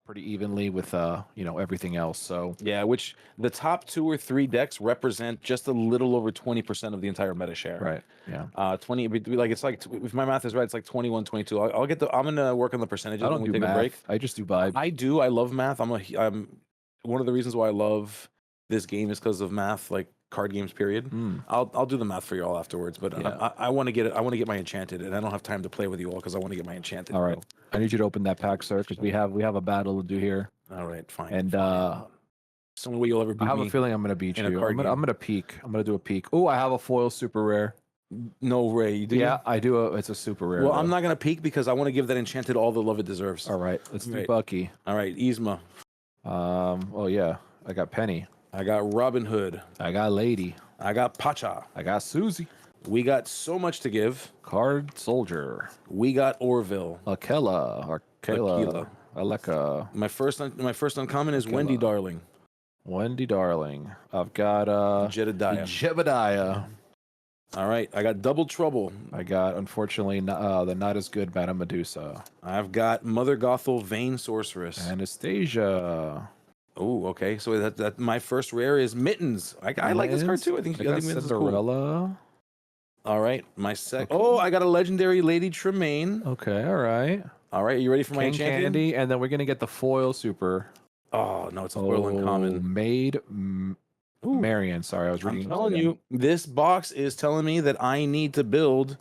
pretty evenly with everything else. So Yeah, which the top 2 or 3 decks represent just a little over 20% of the entire meta share. right, yeah. 20, like it's like if my math is right, it's like 21, 22. I'll get the. I'm gonna work on the percentages I when don't we do take a math. break. I just do vibes. I do. I love math. I'm one of the reasons why I love this game is because of math, like card games. Period. I'll do the math for you all afterwards, but Yeah. I want to get it. I want to get my enchanted, and I don't have time to play with you all because I want to get my enchanted. All right. I need you to open that pack, sir, because we have a battle to do here. All right, fine. And fine. It's the only way you'll ever beat I have me. a feeling I'm gonna beat in a you. card I'm gonna peek. I'm gonna do a peek. Oh, I have a foil super rare. No way. You do? Yeah, I do. It's a super rare. Well, though. I'm not gonna peek because I want to give that enchanted all the love it deserves. All right, let's do Right. Bucky. All right, Yzma. Oh yeah, I got Penny. I got Robin Hood. I got Lady. I got Pacha. I got Susie. We got so much to give. Card Soldier. We got Orville. Akela. Aleka. My first uncommon is Wendy Darling. Wendy Darling. I've got Jedediah. All right, I got Double Trouble. I got, unfortunately, the not as good Madame Medusa. I've got Mother Gothel, Vain Sorceress. Anastasia. Oh, okay. So that my first rare is Mittens. I like this card too. I think Mittens is cool. Cinderella. All right, my second. Okay. Oh, I got a legendary Lady Tremaine. Okay, all right. All right, you ready for my King enchanted? Candy, and then we're gonna get the foil super. Oh no, it's a foil uncommon. Maid Marion. Sorry, I was reading. I'm telling you, this box is telling me that I need to build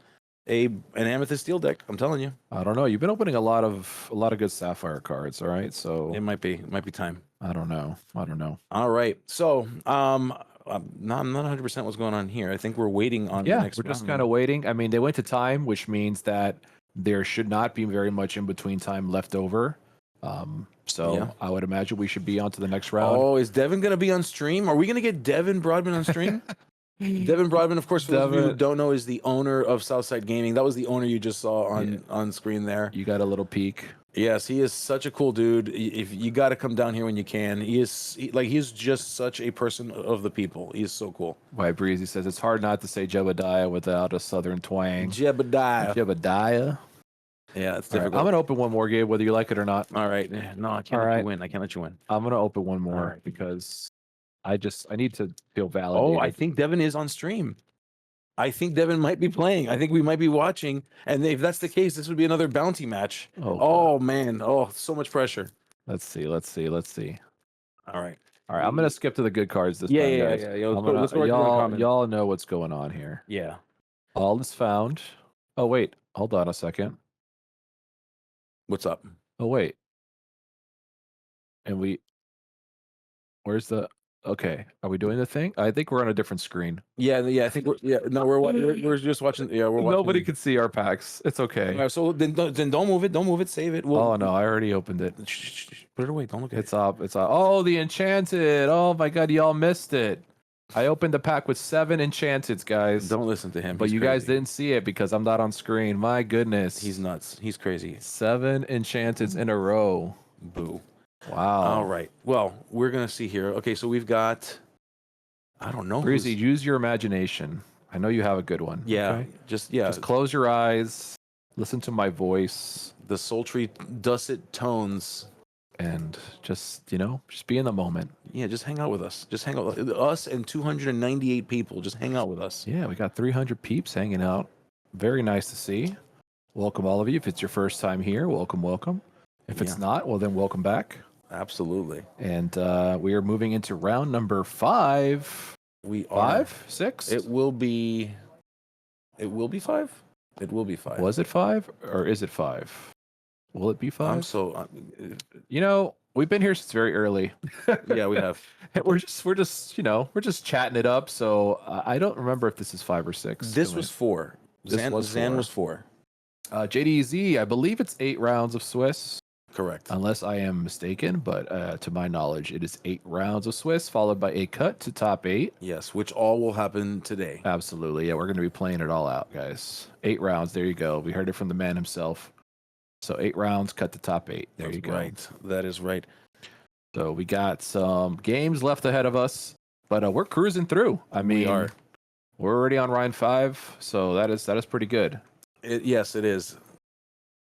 an Amethyst Steel deck. I'm telling you. I don't know. You've been opening a lot of good Sapphire cards. All right, so it might be time. I don't know. All right, so I'm not 100% what's going on here. I think we're waiting on. Yeah, the next we're just kind of waiting. I mean, they went to time, which means that there should not be very much in between time left over. So yeah. I would imagine we should be on to the next round. Oh, is Devin going to be on stream? Are we going to get Devin Broadman on stream? Devin Broadman, of course, for those of you who don't know, is the owner of Southside Gaming. That was the owner you just saw on screen there. You got a little peek. Yes, he is such a cool dude. If you got to come down here when you can. He's just such a person of the people. He is so cool. Why Breezy says it's hard not to say Jebediah without a southern twang. Jebediah. Yeah, it's difficult. Right, I'm gonna open one more, Gabe, whether you like it or not. All right. No, I can't let you win. I can't let you win. I'm gonna open one more because I need to feel validated. Oh, I think Devin is on stream. I think Devin might be playing. I think we might be watching. And if that's the case, this would be another bounty match. Oh man. Oh, so much pressure. Let's see. All right. I'm gonna skip to the good cards this time, guys. Y'all know what's going on here. Yeah. All is found. Oh wait, hold on a second. What's up? Oh wait. And where's the? Okay, are we doing the thing? I think we're on a different screen. Yeah. I think we're just watching. Yeah, we're watching. Nobody can see our packs. It's okay. All right, so then don't move it. Don't move it. Save it. Oh no, I already opened it. Put it away. Don't look at it. It's up. Oh, the enchanted. Oh my god, y'all missed it. I opened the pack with 7 enchanteds, guys. Don't listen to him. But you guys didn't see it because I'm not on screen. My goodness. He's nuts. He's crazy. 7 enchanteds in a row. Boo. Wow. All right. Well, we're going to see here. Okay, so we've got, I don't know. Breezy, use your imagination. I know you have a good one. Yeah. Okay? Just close your eyes. Listen to my voice. The sultry, dusset tones. And just be in the moment. Yeah, just hang out with us. Just hang out with us and 298 people. Just hang out with us. Yeah, we got 300 peeps hanging out. Very nice to see. Welcome all of you. If it's your first time here, welcome. If it's not, well then welcome back. Absolutely. And we are moving into round number 5. We are 5, 6. It will be 5. It will be 5. Was it 5 or is it 5? Will it be 5? We've been here since very early. Yeah, we have. we're just chatting it up. So I don't remember if this is 5 or 6. This was 4. Zan was 4. JDZ, I believe it's 8 rounds of Swiss. Correct. Unless I am mistaken, but to my knowledge, it is 8 rounds of Swiss, followed by a cut to top 8. Yes, which all will happen today. Absolutely. Yeah, we're going to be playing it all out, guys. 8 rounds. There you go. We heard it from the man himself. So 8 rounds, cut to top 8. There you go. Right. That is right. So we got some games left ahead of us, but we're cruising through. I mean, we're already on round 5, so that is pretty good. Yes, it is.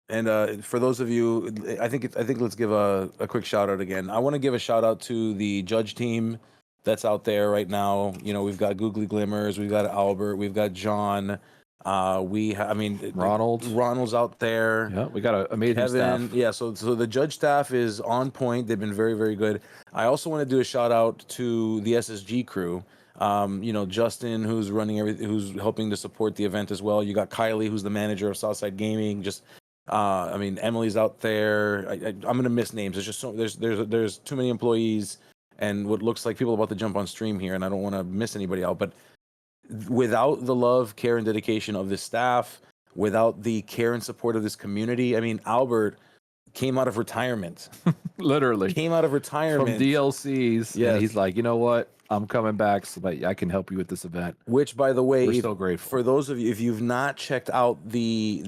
And for those of you, I think let's give a quick shout out again. I want to give a shout out to the judge team that's out there right now. You know, we've got Googly Glimmers, we've got Albert, we've got John. Ronald's out there. Yeah, we got an amazing Kevin, staff. yeah. So the judge staff is on point. They've been very, very good. I also want to do a shout out to the SSG crew. You know, Justin, who's running everything, who's helping to support the event as well. You got Kylie, who's the manager of Southside Gaming. Just, I mean, Emily's out there. I'm gonna miss names. There's just there's too many employees, and what looks like people about to jump on stream here, and I don't want to miss anybody out. But without the love, care, and dedication of this staff, without the care and support of this community, I mean, Albert came out of retirement. Literally Came out of retirement from DLCs. Yes. And he's like, you know what? I'm coming back so that I can help you with this event. Which, by the way, we're so grateful. For those of you, if you've not checked out the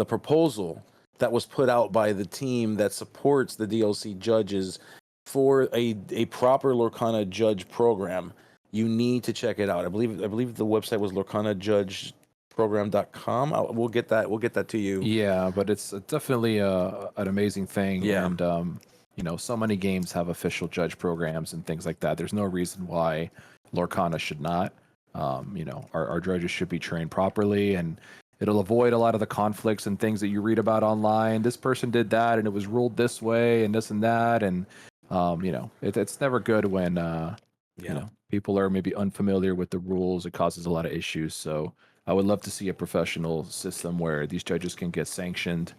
proposal that was put out by the team that supports the DLC judges for a proper Lorcana judge program, you need to check it out. I believe the website was lorcanajudgeprogram.com. We'll get that to you. Yeah, but it's definitely an amazing thing. Yeah. And you know, so many games have official judge programs and things like that. There's no reason why Lorcana should not. You know, our judges should be trained properly, and it'll avoid a lot of the conflicts and things that you read about online. This person did that, and it was ruled this way, and this and that, and you know, it's never good when you know, people are maybe unfamiliar with the rules. It causes a lot of issues. So I would love to see a professional system where these judges can get sanctioned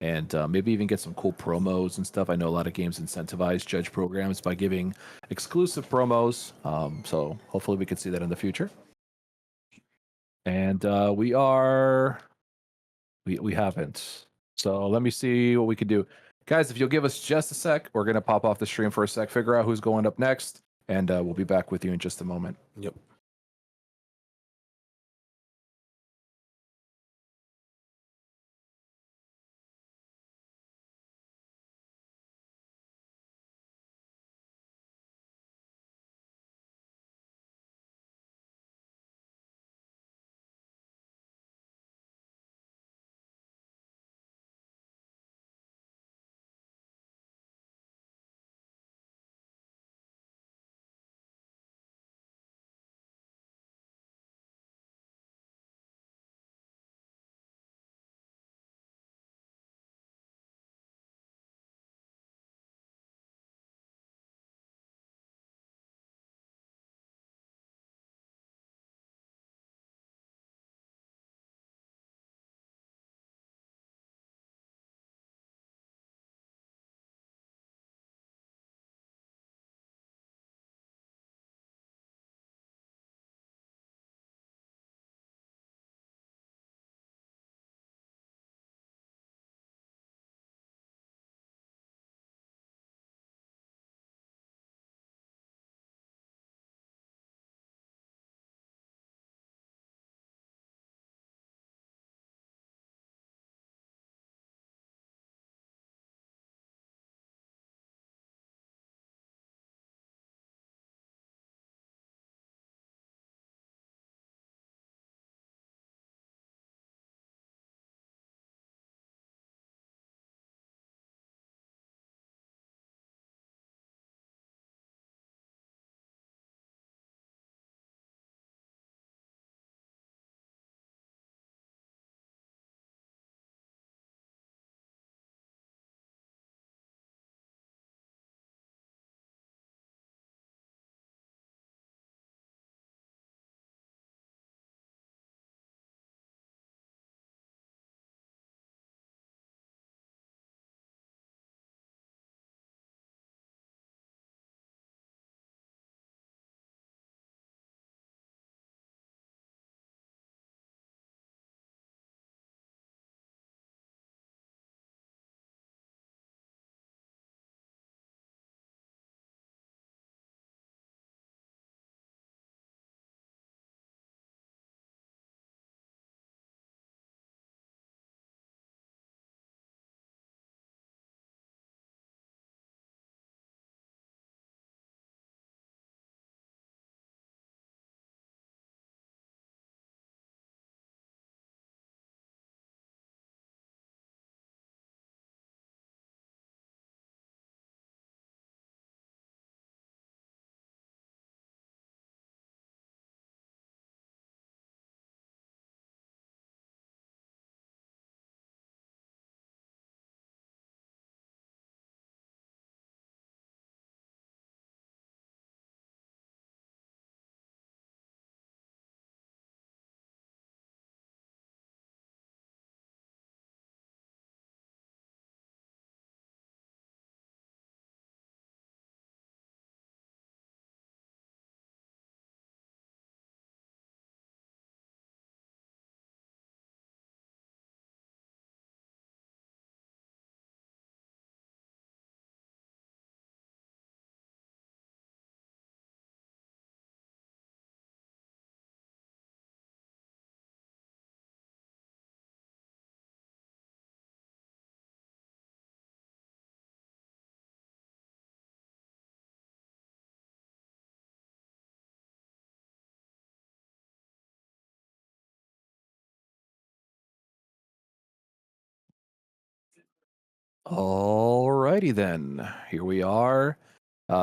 and maybe even get some cool promos and stuff. I know a lot of games incentivize judge programs by giving exclusive promos. So hopefully we can see that in the future. And we haven't. So let me see what we can do. Guys, if you'll give us just a sec, we're going to pop off the stream for a sec, figure out who's going up next, and we'll be back with you in just a moment. Yep. Alrighty then. Here we are.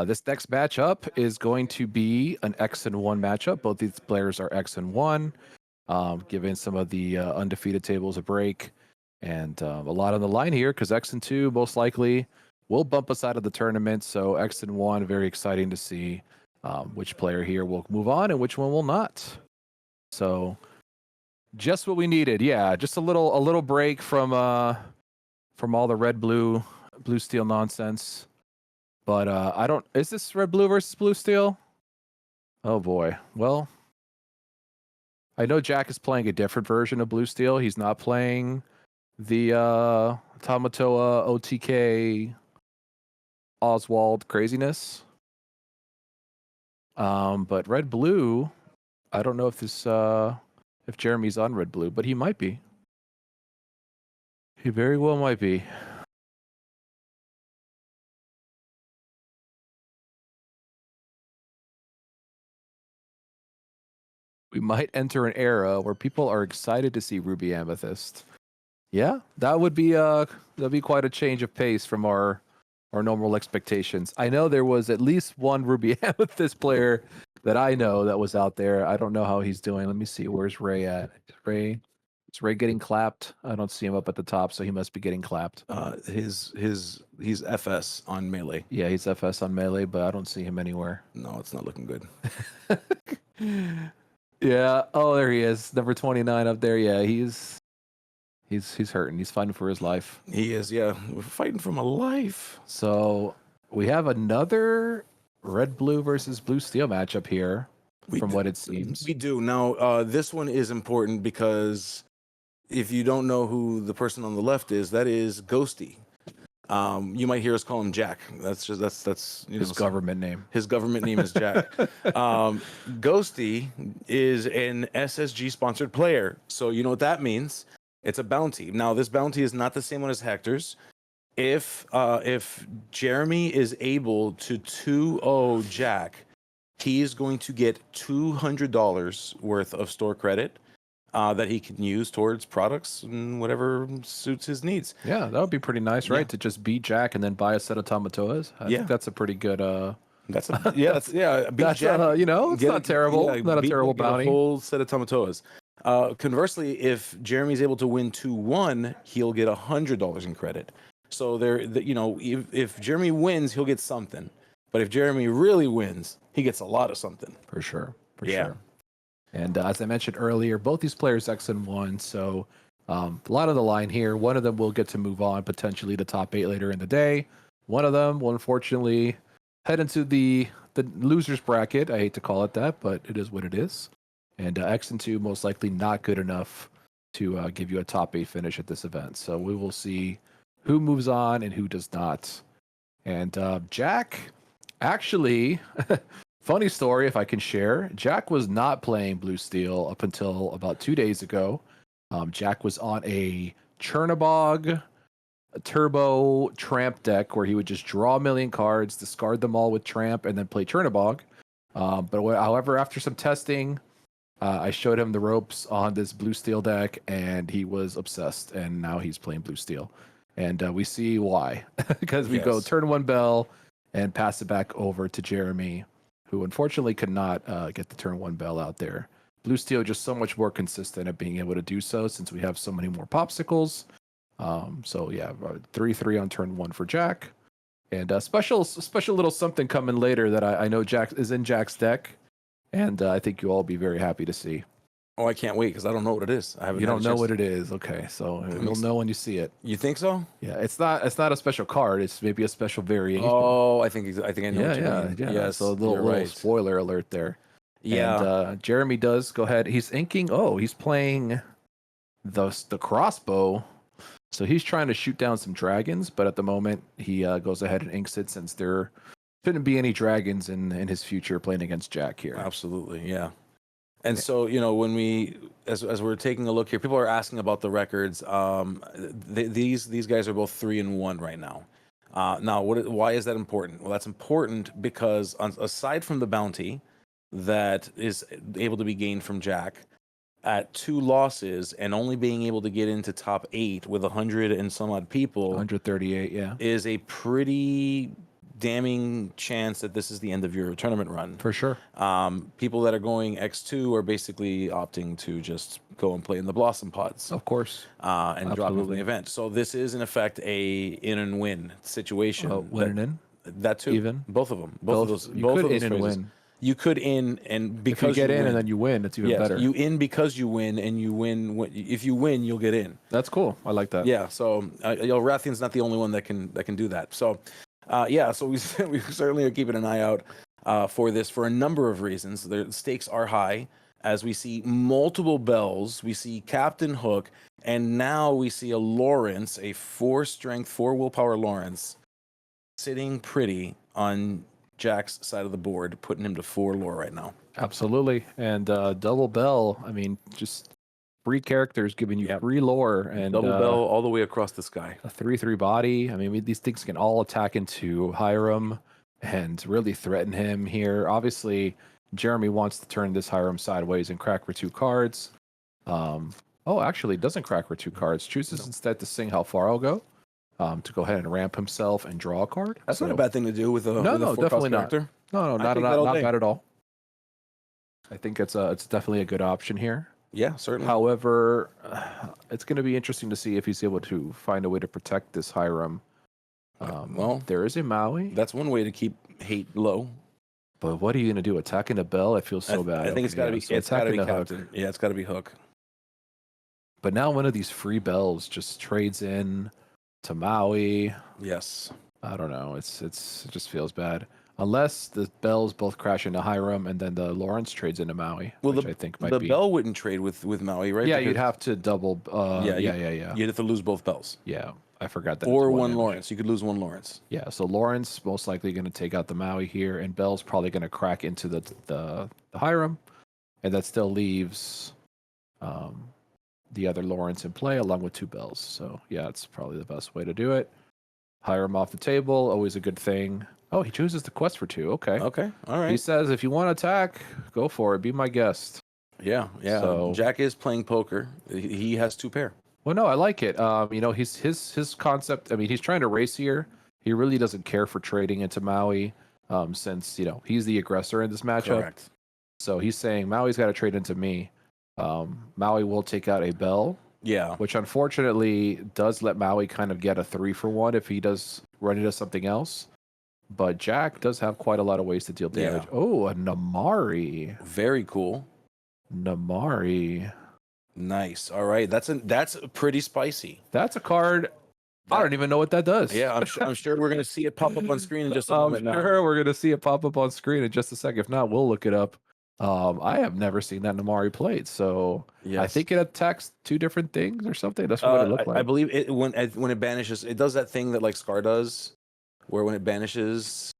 This next matchup is going to be an X and 1 matchup. Both these players are X and 1, giving some of the undefeated tables a break. And a lot on the line here because X and 2 most likely will bump us out of the tournament. So X and 1, very exciting to see which player here will move on and which one will not. So just what we needed. Yeah, just a little break from all the red blue steel nonsense. But I don't. Is this red blue versus blue steel? Oh boy. Well, I know Jack is playing a different version of blue steel. He's not playing the Tamatoa OTK Oswald craziness. But red blue, I don't know if this if Jeremy's on red blue, but he might be. He very well might be. We might enter an era where people are excited to see Ruby Amethyst. Yeah, that'd be quite a change of pace from our normal expectations. I know there was at least one Ruby Amethyst player that I know that was out there. I don't know how he's doing. Let me see. Where's Ray at? Is Ray getting clapped? I don't see him up at the top, so he must be getting clapped. He's FS on Melee. Yeah, he's FS on Melee, but I don't see him anywhere. No, it's not looking good. Yeah. Oh, there he is. Number 29 up there. Yeah, he's hurting. He's fighting for his life. He is, yeah. We're fighting for my life. So we have another red blue versus blue steel matchup here, what it seems. We do. Now, this one is important because if you don't know who the person on the left is, that is Ghosty. You might hear us call him Jack. That's His government name. His government name is Jack. Ghosty is an SSG sponsored player. So you know what that means? It's a bounty. Now, this bounty is not the same one as Hector's. If Jeremy is able to 2-0 Jack, he is going to get $200 worth of store credit that he can use towards products and whatever suits his needs. Yeah, that would be pretty nice, right? Yeah. To just beat Jack and then buy a set of Tamatoas. I think that's a pretty good. That's Jack, you know, it's not terrible. Not a terrible bounty. A whole set of Tamatoas. Conversely, if Jeremy's able to win 2-1, he'll get $100 in credit. So if Jeremy wins, he'll get something. But if Jeremy really wins, he gets a lot of something. For sure. Sure. And as I mentioned earlier, both these players X and 1, so a lot of the line here. One of them will get to move on potentially to top 8 later in the day. One of them will unfortunately head into the losers bracket. I hate to call it that, but it is what it is. And X and 2 most likely not good enough to give you a top 8 finish at this event. So we will see who moves on and who does not. And Jack, actually, funny story if I can share, Jack was not playing Blue Steel up until about 2 days ago. Jack was on a Chernobog turbo Tramp deck where he would just draw a million cards, discard them all with Tramp, and then play Chernobog. However, after some testing, I showed him the ropes on this Blue Steel deck, and he was obsessed, and now he's playing Blue Steel. And we see why. Because we go turn 1 bell and pass it back over to Jeremy, who unfortunately could not get the turn 1 bell out there. Blue Steel just so much more consistent at being able to do so since we have so many more popsicles. 3-3 on turn 1 for Jack. And a special little something coming later that I know Jack is in Jack's deck. And I think you'll all be very happy to see. Oh, I can't wait because I don't know what it is. You don't know what it is. Okay, so you'll know when you see it. You think so? Yeah, it's not a special card. It's maybe a special variation. Oh, I think I know what you mean. Yeah. Yes, so a little spoiler alert there. Yeah. And Jeremy does go ahead. He's inking. Oh, he's playing the crossbow. So he's trying to shoot down some dragons, but at the moment he goes ahead and inks it since there shouldn't be any dragons in his future playing against Jack here. Absolutely, yeah. And so, when we, as we're taking a look here, people are asking about the records. These guys are both 3-1 right now. Now, why is that important? Well, that's important because aside from the bounty that is able to be gained from Jack, at 2 losses and only being able to get into top 8 with 100 and some odd people 138, yeah. is a pretty damning chance that this is the end of your tournament run. For sure. People that are going X2 are basically opting to just go and play in the Blossom Pods. Of course. And drop in the event. So this is, in effect, a in and win situation. Win and in? That too. Even? Both of them. Both of those. You Both could of those in and phrases. win. You could in, and because if you get in win, and then you win, it's even yes, better. you in because you win, and you win. If you win, you'll get in. That's cool. I like that. Yeah. So Rathian's not the only one that can do that. So, So we certainly are keeping an eye out for this for a number of reasons. The stakes are high as we see multiple bells. We see Captain Hook, and now we see a Lawrence, a 4 strength, 4 willpower Lawrence, sitting pretty on Jack's side of the board, putting him to 4 lore right now. Absolutely. And double bell, I mean, just 3 characters giving you 3 lore, and double bell all the way across the sky. A 3/3 body. I mean, these things can all attack into Hiram and really threaten him here. Obviously, Jeremy wants to turn this Hiram sideways and crack for 2 cards. Actually, it doesn't crack for 2 cards. Chooses instead to sing How Far I'll Go, to go ahead and ramp himself and draw a card. That's not a bad thing to do with a definitely not. character. No, not bad at all. I think it's definitely a good option here. Yeah, certainly. However, it's going to be interesting to see if he's able to find a way to protect this Hiram. There is a Maui. That's one way to keep hate low. But what are you going to do? Attacking a bell? It feels so bad. I think it's got to be. So it's got to be Captain. Hook. Yeah, it's got to be Hook. But now one of these free bells just trades in to Maui. Yes. I don't know. It just feels bad. Unless the bells both crash into Hiram and then the Lawrence trades into Maui, which I think might be. The bell wouldn't trade with Maui, right? Yeah, you'd have to double. Yeah. You'd have to lose both bells. Yeah, I forgot that. Or one Lawrence. You could lose one Lawrence. Yeah, so Lawrence most likely going to take out the Maui here, and Bell's probably going to crack into the Hiram, and that still leaves the other Lawrence in play along with 2 bells. So yeah, it's probably the best way to do it. Hiram off the table, always a good thing. Oh, he chooses the quest for 2. Okay. Okay. All right. He says, if you want to attack, go for it. Be my guest. Yeah. So, Jack is playing poker. He has 2 pair. Well, no, I like it. His concept. I mean, he's trying to race here. He really doesn't care for trading into Maui, since he's the aggressor in this matchup. Correct. So he's saying Maui's got to trade into me. Maui will take out a bell. Yeah. Which unfortunately does let Maui kind of get a 3-for-1 if he does run into something else. But Jack does have quite a lot of ways to deal damage. Yeah. Oh, a Namari. Very cool. Namari. Nice. All right. That's pretty spicy. That's a card. I don't even know what that does. Yeah, I'm sure we're going to see it pop up on screen in just a moment now. I'm sure we're going to see it pop up on screen in just a second. If not, we'll look it up. I have never seen that Namari played, so yes. I think it attacks 2 different things or something. That's what it looked like. I believe it when it banishes, it does that thing that like Scar does, where when it banishes.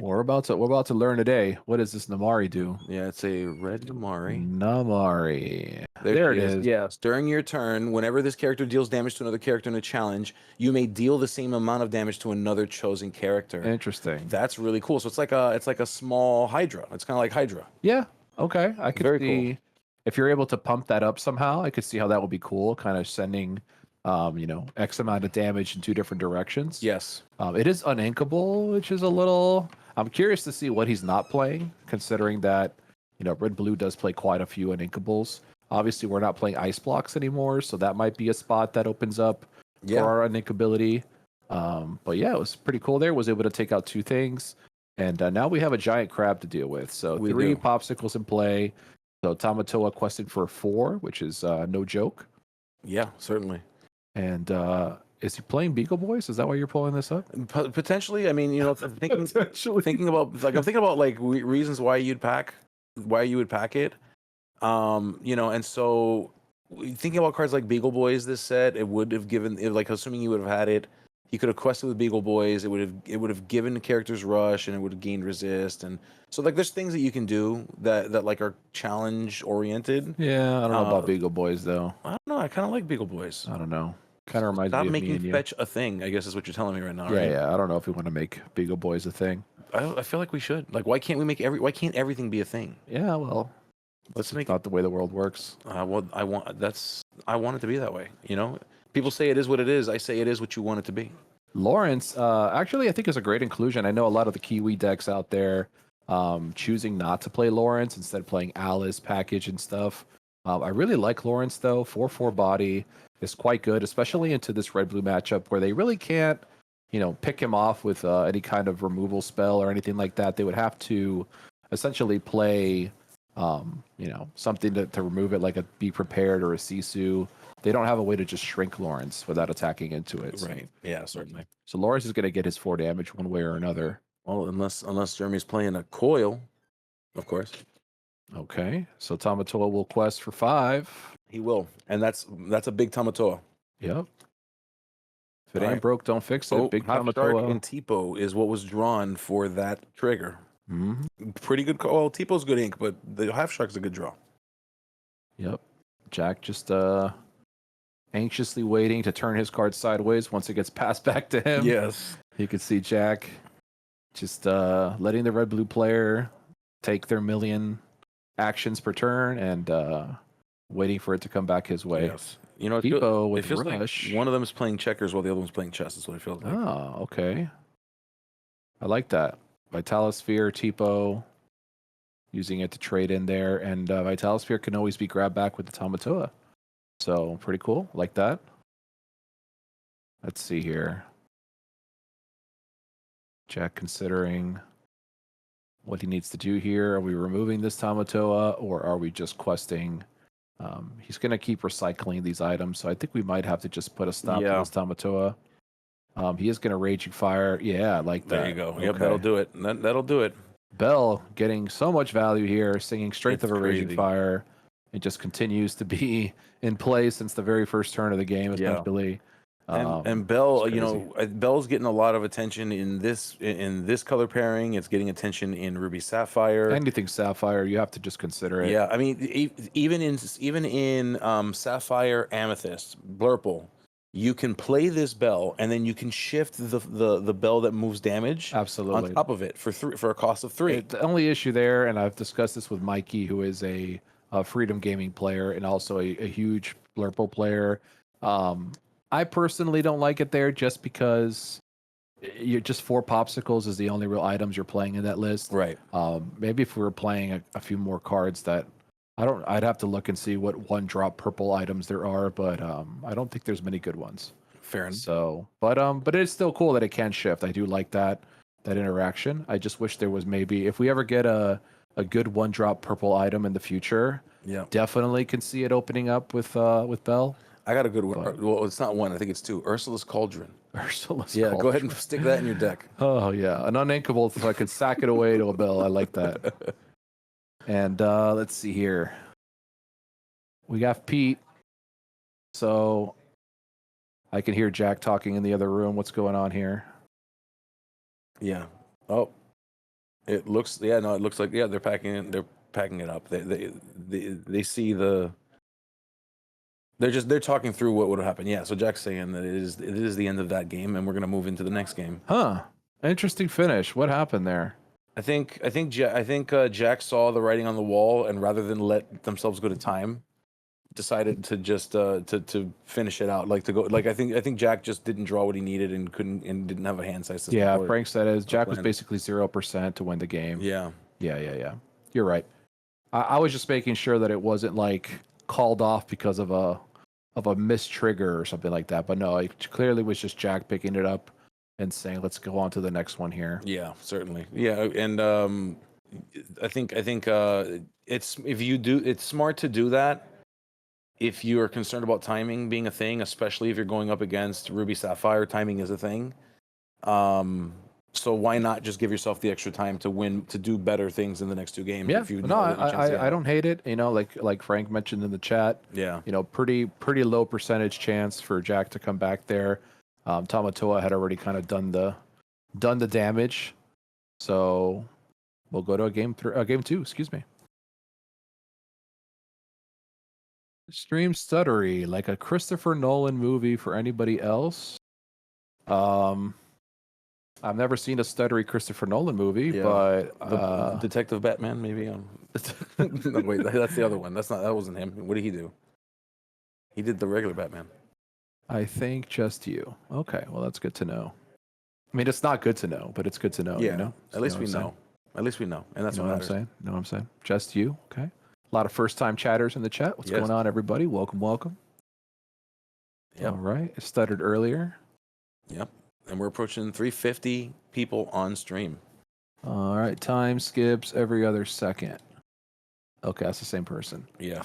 We're about to learn today. What does this Namari do? Yeah, it's a red Namari. Namari. There it is. Yes. During your turn, whenever this character deals damage to another character in a challenge, you may deal the same amount of damage to another chosen character. Interesting. That's really cool. So it's like a small Hydra. It's kind of like Hydra. Yeah. Okay. I could see cool. If you're able to pump that up somehow. I could see how that would be cool. Kind of sending, X amount of damage in 2 different directions. Yes. It is uninkable, which is a little. I'm curious to see what he's not playing, considering that, Red Blue does play quite a few uninkables. Obviously, we're not playing ice blocks anymore, so that might be a spot that opens up for our uninkability. But yeah, it was pretty cool there. Was able to take out 2 things, and now we have a giant crab to deal with. So 3 popsicles in play. So Tamatoa questing for 4, which is no joke. Yeah, certainly. And is he playing Beagle Boys? Is that why you're pulling this up? Potentially. I mean, thinking about like reasons why you would pack it. And so thinking about cards like Beagle Boys this set, it would have given, like, assuming you would have had it, he could have quested with Beagle Boys. It would have given the characters rush, and it would have gained resist, and so like there's things that you can do that like are challenge oriented. Yeah, I don't know about Beagle Boys though. I don't know. I kind of like Beagle Boys. I don't know. Kind of reminds me Stop of making me and fetch a thing, I guess is what you're telling me right now. Yeah, right? yeah. I don't know if we want to make Beagle Boys a thing. I feel like we should. Like, why can't everything be a thing? Yeah, well, Let's make Not the way the world works. well, I want it to be that way. You know, people say it is what it is. I say it is what you want it to be. Lawrence, actually, I think is a great inclusion. I know a lot of the Kiwi decks out there choosing not to play Lawrence instead of playing Alice package and stuff. I really like Lawrence though. 4/4 body is quite good, especially into this red blue matchup where they really can't, pick him off with any kind of removal spell or anything like that. They would have to essentially play, something to remove it, like a Be Prepared or a Sisu. They don't have a way to just shrink Lawrence without attacking into it. So. Right. Yeah, certainly. So Lawrence is going to get his 4 damage one way or another. Well, unless Jeremy's playing a coil, of course. Okay. So Tamatoa will quest for 5. He will. And that's a big Tamatoa. Yep. If it All ain't right. broke, don't fix it. Big Half Shark Tamatoa. and Tipo is what was drawn for that trigger. Mm-hmm. Pretty good. Well, Tipo's good ink, but the Half Shark's a good draw. Yep. Jack just anxiously waiting to turn his card sideways once it gets passed back to him. Yes. You can see Jack just letting the red-blue player take their million actions per turn and waiting for it to come back his way. Yes. You know, Tipo it with feels Rush. like one of them is playing checkers while the other one's playing chess. That's what it feels like. Oh, okay. I like that. Vitalosphere, Tipo, using it to trade in there, and Vitalosphere can always be grabbed back with the Tamatoa. So, pretty cool. Like that. Let's see here. Jack considering what he needs to do here. Are we removing this Tamatoa, or are we just questing? He's going to keep recycling these items, so I think we might have to just put a stop to this Tamatoa. He is going to Raging Fire. Yeah, I like that. There you go. Okay. Yep, that'll do it. That'll do it. Bell getting so much value here, singing Strength It's of a crazy. Raging Fire. It just continues to be in play since the very first turn of the game, essentially. And Bell, it's Bell's getting a lot of attention in this color pairing. It's getting attention in Ruby Sapphire. Anything Sapphire, you have to just consider it. Yeah, I mean, even in Sapphire Amethyst Blurple, you can play this Bell, and then you can shift the Bell that moves damage Absolutely. on top of it for a cost of 3. The only issue there, and I've discussed this with Mikey, who is a Freedom Gaming player and also a huge Blurple player. I personally don't like it there just because you're just 4 popsicles is the only real items you're playing in that list. Right. Maybe if we were playing a few more cards that I'd have to look and see what 1-drop purple items there are, but I don't think there's many good ones. Fair enough. So, but it's still cool that it can shift. I do like that interaction. I just wish there was maybe if we ever get a good 1-drop purple item in the future, definitely can see it opening up with Bell. I got a good one. Well, it's not one. I think it's 2. Ursula's Cauldron. Ursula's Cauldron. Go ahead and stick that in your deck. Oh, yeah. An uninkable, so I could sack it away to a Bell. I like that. And let's see here. We got Pete. So I can hear Jack talking in the other room. What's going on here? Yeah. Oh, it looks. Yeah. No, it looks like. Yeah, they're packing it. They're packing it up. They see the. They're talking through what would happen. Yeah. So Jack's saying that it is the end of that game, and we're gonna move into the next game. Huh. Interesting finish. What happened there? I think Jack saw the writing on the wall, and rather than let themselves go to time, decided to just to finish it out. Like to go. Like I think Jack just didn't draw what he needed and didn't have a hand size. Yeah. Frank said as Jack was basically 0% to win the game. Yeah. Yeah. You're right. I was just making sure that it wasn't like called off because of a missed trigger or something like that. But no, it clearly was just Jack picking it up and saying, "Let's go on to the next one here." Yeah, certainly. Yeah, and I think it's smart to do that if you are concerned about timing being a thing, especially if you're going up against Ruby Sapphire. Timing is a thing. So why not just give yourself the extra time to win, to do better things in the next 2 games? Yeah, if you I don't hate it. Like Frank mentioned in the chat. Yeah. Pretty low percentage chance for Jack to come back there. Tamatoa had already kind of done the damage, so we'll go to game 2. Excuse me. Stream stuttery like a Christopher Nolan movie for anybody else. I've never seen a stuttery Christopher Nolan movie, but the Detective Batman maybe. No, wait, that's the other one. That wasn't him. What did he do? He did the regular Batman. I think just you. Okay, well that's good to know. I mean, it's not good to know, but it's good to know. Yeah, You know, at least what we I'm saying? know. At least we know, and that's You know what what I'm matters. saying? Know what I'm saying? Just you. Okay. A lot of first-time chatters in the chat. What's Yes. going on, everybody? Welcome, welcome. Yep. All right. It stuttered earlier. Yep. And we're approaching 350 people on stream. All right. Time skips every other second. Okay, that's the same person. Yeah.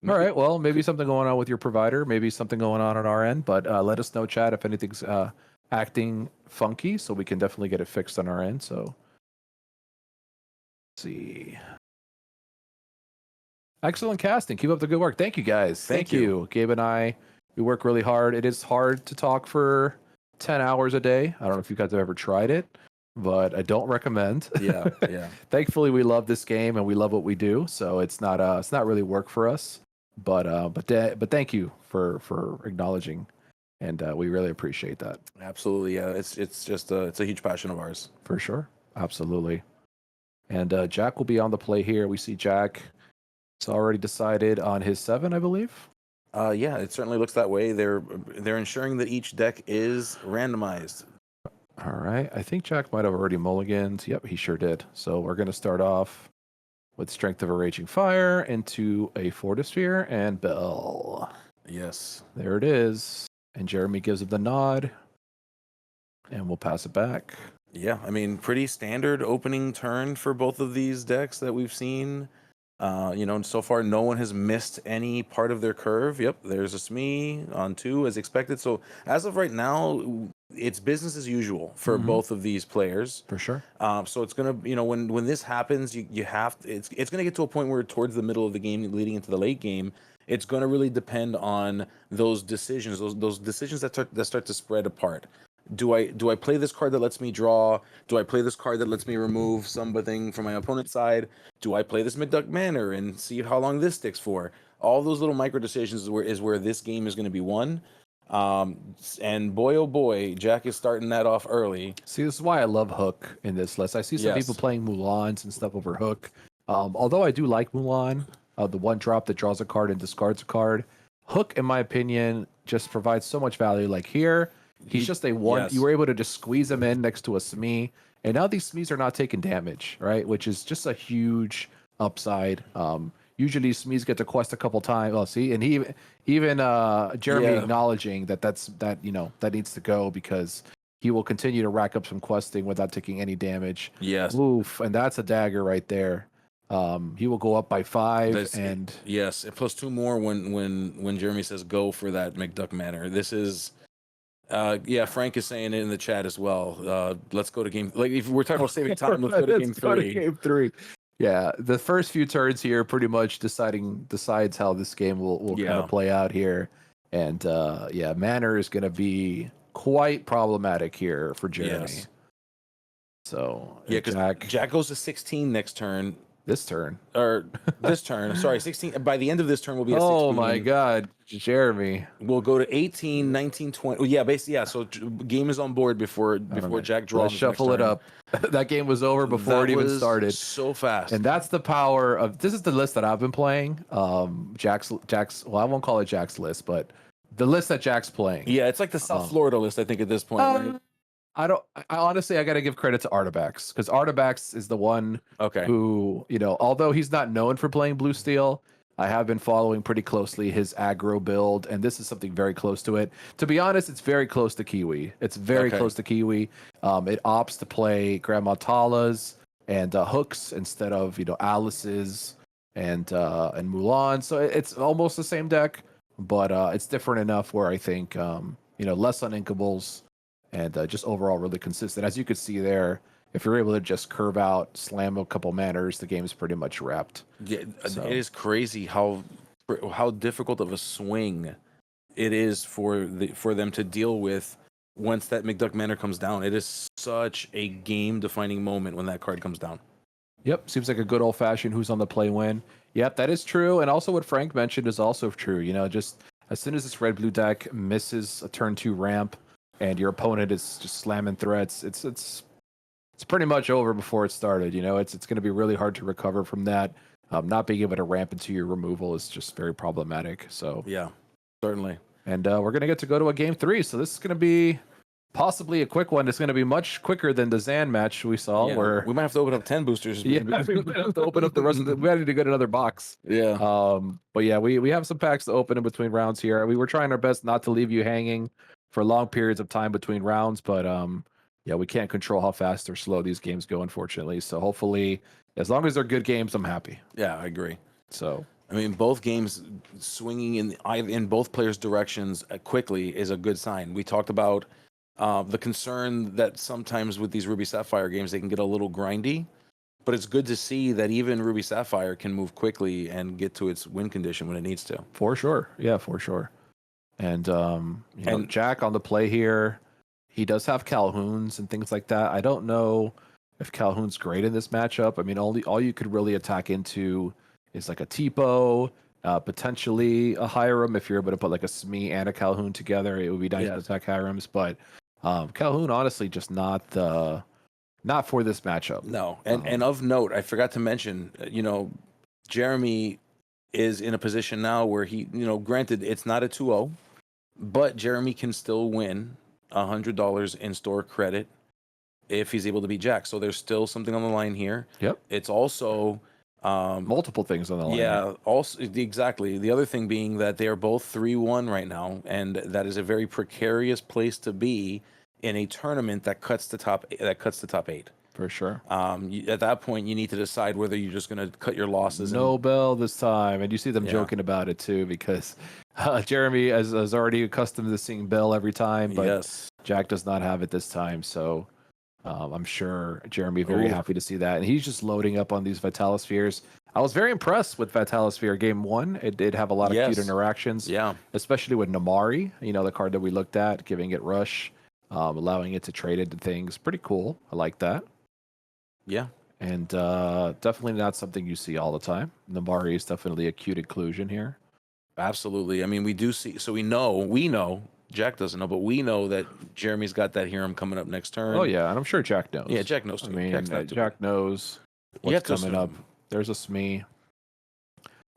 All right. Well, maybe something going on with your provider. Maybe something going on our end. But let us know, chat, if anything's acting funky, so we can definitely get it fixed on our end. So, let's see. Excellent casting. Keep up the good work. Thank you, guys. Thank you. Gabe and I, we work really hard. It is hard to talk for 10 hours a day. I don't know if you guys have ever tried it, but I don't recommend. Yeah. Thankfully, we love this game and we love what we do, so it's not really work for us. But thank you for acknowledging, and we really appreciate that. Absolutely. Yeah. It's just it's a huge passion of ours. For sure. Absolutely. And Jack will be on the play here. We see Jack. It's already decided on his 7, I believe. Yeah, it certainly looks that way. They're ensuring that each deck is randomized. All right. I think Jack might have already mulliganed. Yep, he sure did. So we're going to start off with Strength of a Raging Fire into a Fortisphere and Bell. Yes. There it is. And Jeremy gives him the nod. And we'll pass it back. Yeah, I mean, pretty standard opening turn for both of these decks that we've seen. So far, no one has missed any part of their curve. Yep, there's a Smee on 2 as expected. So as of right now, it's business as usual for both of these players. For sure. So it's gonna, when this happens, you have to, it's gonna get to a point where towards the middle of the game, leading into the late game, it's gonna really depend on those decisions, those decisions that start to spread apart. Do I play this card that lets me draw? Do I play this card that lets me remove something from my opponent's side? Do I play this McDuck Manor and see how long this sticks for? All those little micro decisions is where this game is going to be won. And boy, oh boy, Jack is starting that off early. See, this is why I love Hook in this list. I see some people playing Mulans and stuff over Hook. Although I do like Mulan, the one drop that draws a card and discards a card. Hook, in my opinion, just provides so much value. Like here, he's just a one. Yes. You were able to just squeeze him in next to a Smee, and now these Smees are not taking damage, right? Which is just a huge upside. Usually Smees get to quest a couple times. Well, see, and even Jeremy acknowledging that needs to go because he will continue to rack up some questing without taking any damage. Yes. Oof, and that's a dagger right there. He will go up by 5 and yes, and plus 2 more when Jeremy says go for that McDuck Manor. This is Frank is saying it in the chat as well. Let's go to game. Like if we're talking about saving time, let's go to game 3. Game 3. Yeah, the first few turns here pretty much decides how this game will kind of play out here, and Manor is going to be quite problematic here for Jeremy. Yes. So because Jack goes to 16 next turn. This turn. Sorry, 16. By the end of this turn, will be a 16. Oh my God, Jeremy. We'll go to 18, 19, 20. Yeah, basically, yeah. So game is on board before Jack draws. Let's shuffle it up. That game was over before it even started. So fast. And that's the power of this is the list that I've been playing. Jack's. Well, I won't call it Jack's list, but the list that Jack's playing. Yeah, it's like the South Florida list, I think, at this point. Right? I honestly, I got to give credit to Artabax because Artabax is the one who, although he's not known for playing Blue Steel, I have been following pretty closely his aggro build, and this is something very close to it. To be honest, it's very close to Kiwi. It's very close to Kiwi. It opts to play Grandma Tala's and Hooks instead of, Alice's and Mulan. So it's almost the same deck, but it's different enough where I think, less on Inkables. And just overall really consistent. As you could see there, if you're able to just curve out, slam a couple manners, the game is pretty much wrapped. Yeah, so. It is crazy how difficult of a swing it is for them to deal with once that McDuck Manor comes down. It is such a game-defining moment when that card comes down. Yep, seems like a good old-fashioned who's on the play win. Yep, that is true. And also what Frank mentioned is also true. Just as soon as this red-blue deck misses a turn 2 ramp, and your opponent is just slamming threats, it's pretty much over before it started. It's going to be really hard to recover from that. not being able to ramp into your removal is just very problematic. So Yeah, certainly. and we're gonna get to go to a game 3. So this is gonna be possibly a quick one. It's gonna be much quicker than the Zan match we saw. Yeah, Where we might have to open up 10 boosters. yeah, we might have to open up the rest of the. We had to get another box. Yeah. But yeah, we have some packs to open in between rounds here. We were trying our best not to leave you hanging for long periods of time between rounds, but yeah, we can't control how fast or slow these games go, unfortunately. So hopefully, as long as they're good games, I'm happy. Yeah, I agree. So I mean, both games swinging in both players' directions quickly is a good sign. We talked about the concern that sometimes with these Ruby Sapphire games they can get a little grindy, but it's good to see that even Ruby Sapphire can move quickly and get to its win condition when it needs to. for sure, yeah, for sure. And you know, Jack on the play here. He does have Calhoun's and things like that. I don't know if Calhoun's great in this matchup. I mean, all you could really attack into is like a Tipo, potentially a Hiram. If you're able to put like a Smee and a Calhoun together, it would be nice to attack Hirams. But Calhoun, honestly, just not for this matchup. No, and of note, I forgot to mention, you know, Jeremy is in a position now where he, you know, granted it's not a 2-0, but Jeremy can still win $100 in store credit if he's able to beat Jack. So there's still something on the line here. Yep. It's also multiple things on the line. Yeah, also exactly. The other thing being that they are both 3-1 right now, and that is a very precarious place to be in a tournament that cuts the top 8. For sure. At that point, you need to decide whether you're just going to cut your losses. No bell this time. And you see them joking about it too, because Jeremy is already accustomed to seeing bell every time, but Jack does not have it this time. So I'm sure Jeremy very happy to see that. And he's just loading up on these Vitalospheres. I was very impressed with Vitalosphere Game 1. It did have a lot of cute interactions. Yeah. Especially with Namari, you know, the card that we looked at, giving it rush, allowing it to trade into things. Pretty cool. I like that. Yeah. And definitely not something you see all the time. Namari is definitely a cute inclusion here. Absolutely. I mean, we do see, so we know, Jack doesn't know, but we know that Jeremy's got that Hiram coming up next turn. Oh, yeah, and I'm sure Jack knows. Yeah, Jack knows too. I mean, Jack knows what's coming up. There's a Smee.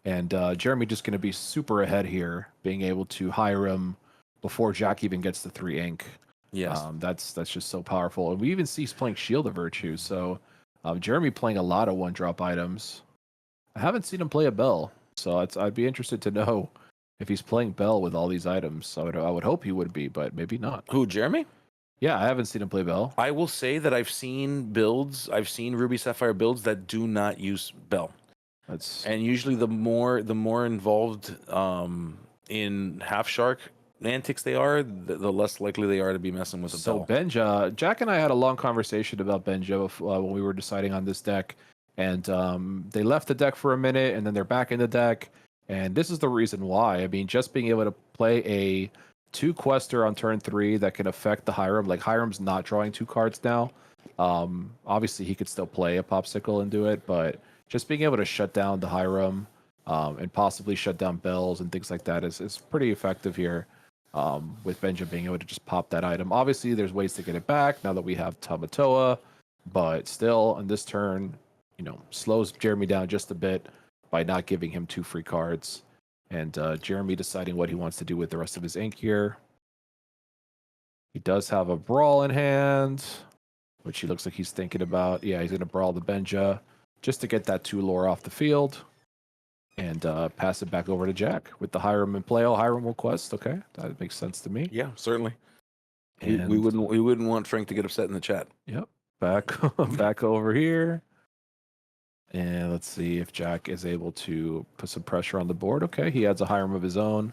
And Jeremy just going to be super ahead here, being able to Hiram before Jack even gets the 3 ink. Yes. That's just so powerful. And we even see he's playing Shield of Virtue, so Jeremy playing a lot of 1-drop items. I haven't seen him play a Bell, so I'd be interested to know if he's playing Bell with all these items. So I would hope he would be, but maybe not. Who, Jeremy? Yeah, I haven't seen him play Bell. I will say that I've seen Ruby Sapphire builds that do not use Bell. And usually the more involved in Half Shark antics they are, the less likely they are to be messing with a Bell. So Benja, Jack and I had a long conversation about Benja when we were deciding on this deck, and they left the deck for a minute, and then they're back in the deck, and this is the reason why. I mean, just being able to play a 2-quester on turn 3 that can affect the Hiram. Like, Hiram's not drawing 2 cards now. Obviously, he could still play a Popsicle and do it, but just being able to shut down the Hiram and possibly shut down Bells and things like that is pretty effective here. With Benja being able to just pop that item. Obviously, there's ways to get it back now that we have Tamatoa, but still, on this turn, you know, slows Jeremy down just a bit by not giving him 2 free cards. And Jeremy deciding what he wants to do with the rest of his ink here. He does have a Brawl in hand, which he looks like he's thinking about. Yeah, he's going to Brawl the Benja just to get that 2 lore off the field. And pass it back over to Jack with the Hiram in play. Oh, Hiram will quest. Okay, that makes sense to me. Yeah, certainly. And we wouldn't want Frank to get upset in the chat. Yep. Back over here. And let's see if Jack is able to put some pressure on the board. Okay, he adds a Hiram of his own.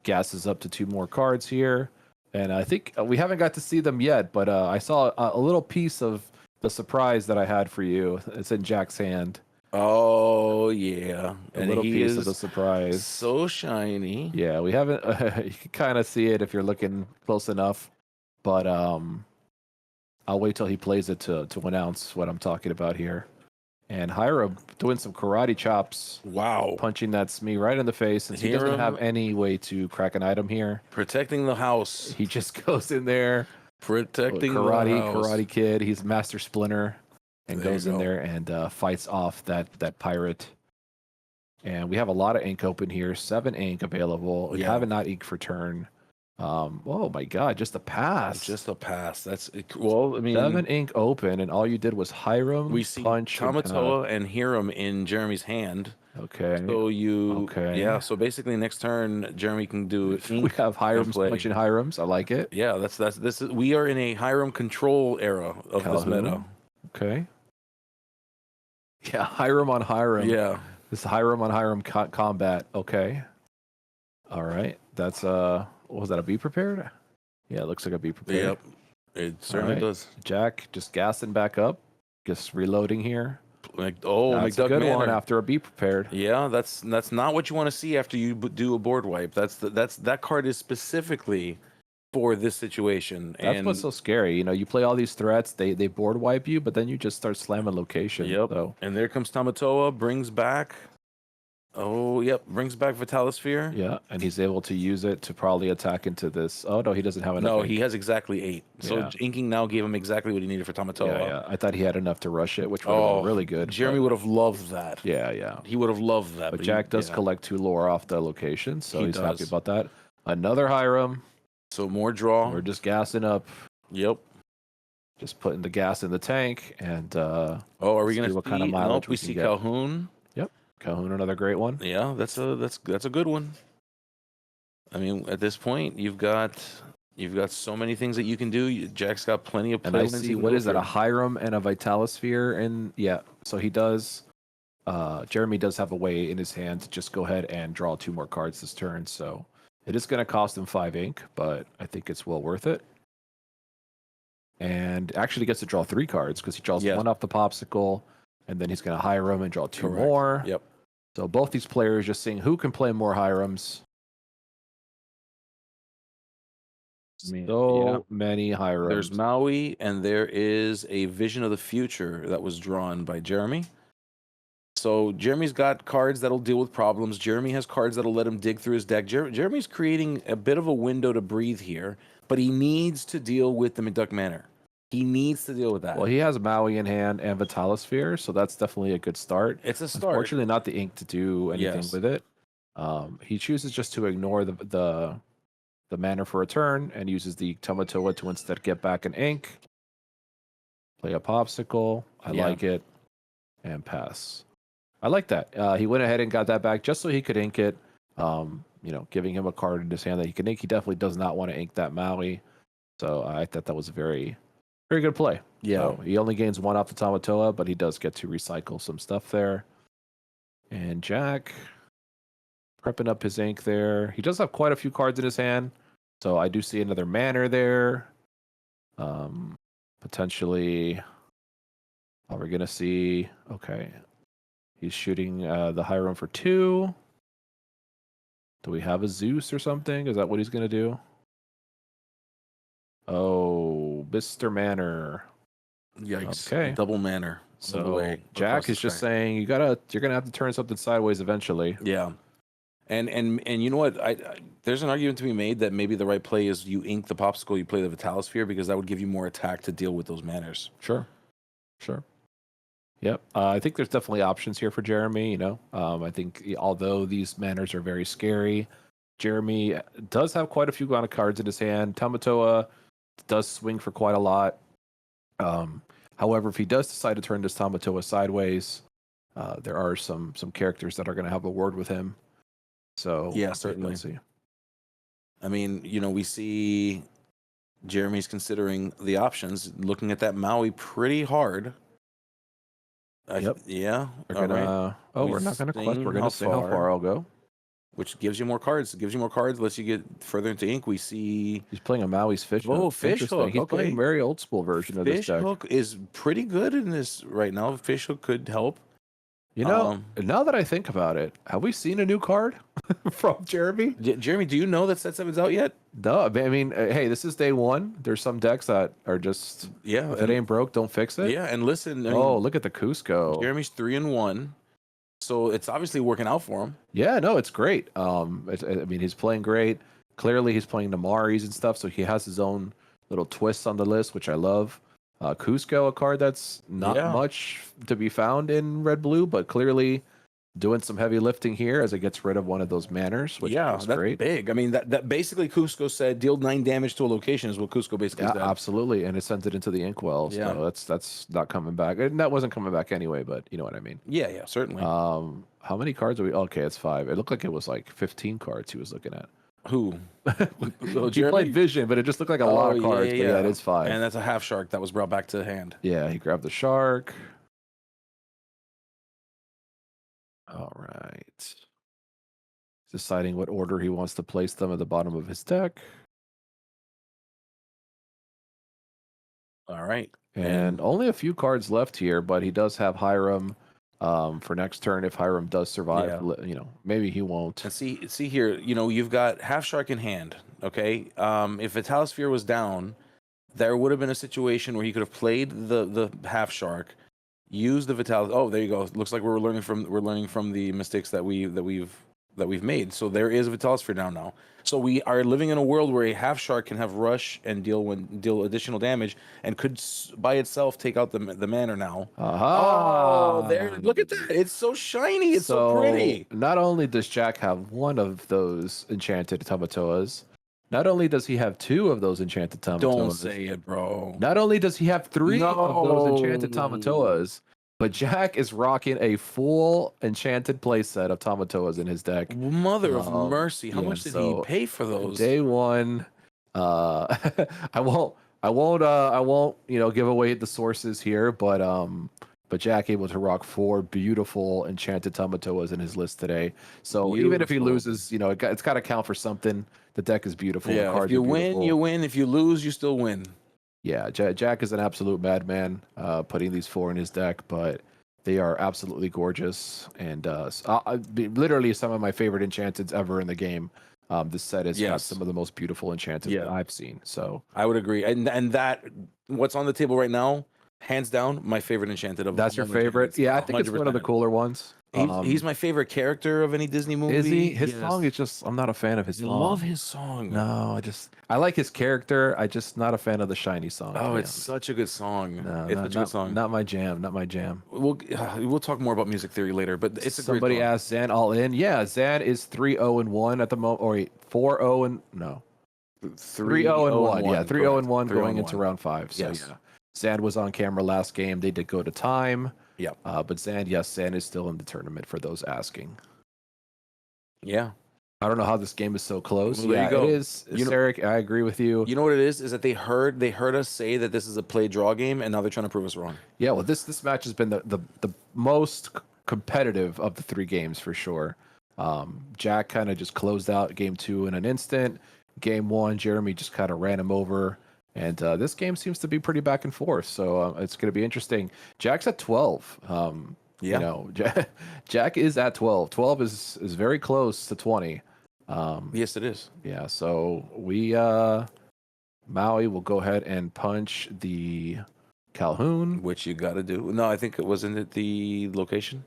Gasses up to 2 more cards here. And I think we haven't got to see them yet, but I saw a little piece of the surprise that I had for you. It's in Jack's hand. Oh, yeah. A little piece of the surprise. So shiny. Yeah, we haven't... you can kind of see it if you're looking close enough. But I'll wait till he plays it to announce what I'm talking about here. And Hiram doing some karate chops. Wow. Punching that Smee right in the face. Since he doesn't have any way to crack an item here. Protecting the house. He just goes in there. Protecting the house. Karate Kid. He's Master Splinter. And goes in there and fights off that pirate. And we have a lot of ink open here. 7 ink available. We have not ink for turn. Oh my god, just a pass. Just a pass. That's well, I mean 7 ink open, and all you did was Hiram, we see punch, Tamatoa and Hiram in Jeremy's hand. Okay. So yeah, so basically next turn Jeremy can do we have Hiram's punching Hirams. I like it. Yeah, we are in a Hiram control era of this meta. Okay. Yeah, Hiram on Hiram. Yeah. This Hiram on Hiram combat. Okay. All right. That's what was that, a be prepared? Yeah, it looks like a be prepared. Yep. It certainly does. Jack just gassing back up, just reloading here. That's a good one after a be prepared. Yeah, that's not what you want to see after you do a board wipe. That card is specifically for this situation. That's what's so scary. You know, you play all these threats, they board wipe you, but then you just start slamming location. Yep. So. And there comes Tamatoa, brings back Vitalis Sphere. Yeah, and he's able to use it to probably attack into this. Oh no, he doesn't have enough. No, ink. He has exactly 8. So inking now gave him exactly what he needed for Tamatoa. Yeah. I thought he had enough to rush it, which would have been really good. Jeremy would have loved that. Yeah. He would have loved that. But Jack does collect 2 lore off the location, so he's happy about that. Another Hiram. So more draw. We're just gassing up. Yep. Just putting the gas in the tank, and are we gonna see what kind of mileage we see Calhoun? Yep, Calhoun, another great one. Yeah, that's a good one. I mean, at this point, you've got so many things that you can do. Jack's got plenty of. And I see what is that, a Hiram and a Vitalis Sphere, and so he does. Jeremy does have a way in his hand to just go ahead and draw 2 more cards this turn, so it is going to cost him 5 ink, but I think it's well worth it. And actually gets to draw 3 cards because he draws 1 off the popsicle, and then he's going to Hiram and draw 2 more. Yep. So both these players just seeing who can play more Hirams. Many Hirams. There's Maui, and there is a Vision of the Future that was drawn by Jeremy. So Jeremy's got cards that'll deal with problems. Jeremy has cards that'll let him dig through his deck. Jeremy's creating a bit of a window to breathe here, but he needs to deal with the McDuck Manor. He needs to deal with that. Well, he has Maui in hand and Vitalis Sphere, so that's definitely a good start. It's a start. Unfortunately, not the ink to do anything with it. He chooses just to ignore the mana for a turn and uses the Tamatoa to instead get back an ink. Play a popsicle. I like it. And pass. I like that. He went ahead and got that back just so he could ink it. Giving him a card in his hand that he can ink. He definitely does not want to ink that Maui. So I thought that was a very, very good play. Yeah. So he only gains 1 off the Tamatoa, but he does get to recycle some stuff there. And Jack prepping up his ink there. He does have quite a few cards in his hand. So I do see another Manor there. Potentially, are we going to see? Okay. He's shooting the Hiram for 2. Do we have a Zeus or something? Is that what he's going to do? Oh, Mr. Manor. Yikes. Okay. Double Manor. So Jack is just saying you're going to have to turn something sideways eventually. Yeah. And you know what? There's an argument to be made that maybe the right play is you ink the popsicle, you play the Vitalis Sphere, because that would give you more attack to deal with those Manors. Sure. Yep. I think there's definitely options here for Jeremy. I think although these Manors are very scary, Jeremy does have quite a few kind of cards in his hand. Tamatoa does swing for quite a lot. However, if he does decide to turn this Tamatoa sideways, there are some characters that are going to have a word with him. So yeah, certainly. I mean, we see Jeremy's considering the options, looking at that Maui pretty hard. Yep. Yeah. We're not gonna quest. We're gonna see how far I'll go. Which gives you more cards. It gives you more cards. Lets you get further into ink. We see he's playing a Maui's Fish Hook. Oh, Fish Hook. He's playing a very old school version of this deck. Fish Hook is pretty good in this right now. Fish Hook could help. Now that I think about it, have we seen a new card from Jeremy? Jeremy, do you know that Set 7's out yet? No, I mean, hey, this is day 1. There's some decks that are just if it ain't broke, don't fix it. Yeah, and listen. Look at the Cusco. Jeremy's 3-1, so it's obviously working out for him. Yeah, no, it's great. He's playing great. Clearly, he's playing Namaris and stuff, so he has his own little twists on the list, which I love. Cusco, a card that's not much to be found in red blue, but clearly doing some heavy lifting here as it gets rid of one of those manners, which is that's great. big. I mean, that basically Cusco said deal 9 damage to a location is what Cusco basically said. Absolutely, and it sent it into the inkwell. Yeah. So that's not coming back, and that wasn't coming back anyway. But you know what I mean. Yeah, certainly. How many cards are we? Okay, it's 5. It looked like it was like 15 cards he was looking at. Who? He played Vision, but it just looked like a lot of cards. But yeah, it is 5. And that's a half shark that was brought back to the hand. Yeah, he grabbed the shark. All right. Deciding what order he wants to place them at the bottom of his deck. All right. And only a few cards left here, but he does have Hiram for next turn if Hiram does survive. Yeah. You know, maybe he won't. And see here, you know, you've got half shark in hand. Okay. If Vitalosphere was down, there would have been a situation where he could have played the half shark, used the Vital. Oh, there you go. Looks like we're learning from the mistakes that we've made. So there is a Vitalosphere down now. So we are living in a world where a half shark can have rush and deal additional damage, and could by itself take out the manner now. Oh, there! Look at that! It's so shiny. It's so pretty. Not only does Jack have one of those enchanted Tamatoas, not only does he have 2 of those enchanted Tamatoas. Don't say it, bro. Not only does he have 3 of those enchanted Tamatoas, but Jack is rocking a full enchanted playset of Tamatoas in his deck. Mother of mercy! How much did he pay for those? Day 1, I won't give away the sources here, but Jack able to rock 4 beautiful enchanted Tamatoas in his list today. So even if he loses, it's got to count for something. The deck is beautiful. Yeah, the cards if you are win, you win. If you lose, you still win. Yeah, Jack is an absolute madman putting these 4 in his deck, but they are absolutely gorgeous and literally some of my favorite enchanteds ever in the game. This set has got some of the most beautiful enchanteds that I've seen. So I would agree, and that what's on the table right now, hands down, my favorite enchanted of. That's your favorite? Yeah, I think 100%. It's one of the cooler ones. He's my favorite character of any Disney movie. Is he? His song is just, I'm not a fan of his song. I love his song. No, I like his character. I just not a fan of the shiny song. Oh, it's such a good song. No, it's such a good song. Not my jam. Not my jam. We'll talk more about music theory later, but it's a Somebody great song. asked Zan all in. Yeah, Zan is 3-0-1 at the moment. Or 4-0 no. 3-0-1. Yeah, 3-0-1 going into round 5. So yeah. Zan was on camera last game. They did go to time. Yeah. But Zan is still in the tournament for those asking. Yeah. I don't know how this game is so close. Well, there you go. It is. Eric, I agree with you. You know what it is? Is that they heard us say that this is a play draw game, and now they're trying to prove us wrong. Yeah, well, this match has been the most competitive of the 3 games for sure. Jack kind of just closed out game 2 in an instant. Game 1, Jeremy just kind of ran him over. And this game seems to be pretty back and forth, so it's going to be interesting. Jack's at 12. Jack is at 12. 12 is very close to 20. Yes, it is. Yeah, so we Maui will go ahead and punch the Calhoun, which you got to do. No, I think it wasn't the location.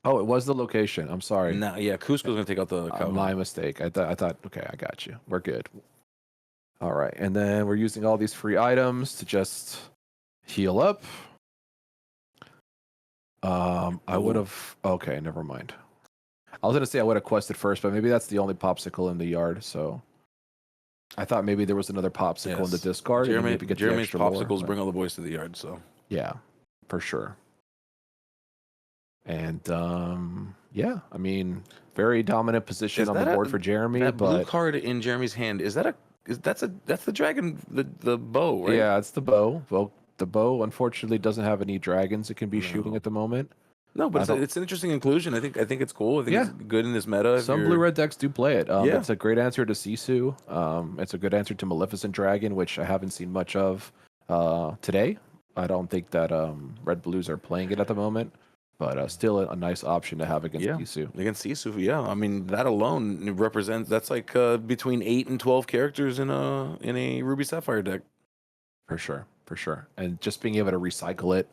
Oh, it was the location. I'm sorry. No, yeah, Cusco's going to take out the Calhoun. My mistake. I thought. Okay, I got you. We're good. All right, and then we're using all these free items to just heal up. I would have. Okay, never mind. I was gonna say I would have quested first, but maybe that's the only popsicle in the yard. So I thought maybe there was another popsicle in the discard. Jeremy's popsicles bring all the boys to the yard. So yeah, for sure. And yeah, I mean, very dominant position on the board for Jeremy. That blue card in Jeremy's hand that's the dragon, the bow, right? Yeah, it's the bow. Well, the bow unfortunately doesn't have any dragons it can be shooting at the moment. No, but it's an interesting inclusion. I think it's cool. I think it's good in this meta. Some blue-red decks do play it. It's a great answer to Sisu. It's a good answer to Maleficent Dragon, which I haven't seen much of today. I don't think that red blues are playing it at the moment, but still a nice option to have against Sisu. Against Sisu, yeah. I mean, that alone represents that's like between 8 and 12 characters in a Ruby Sapphire deck. For sure. And just being able to recycle it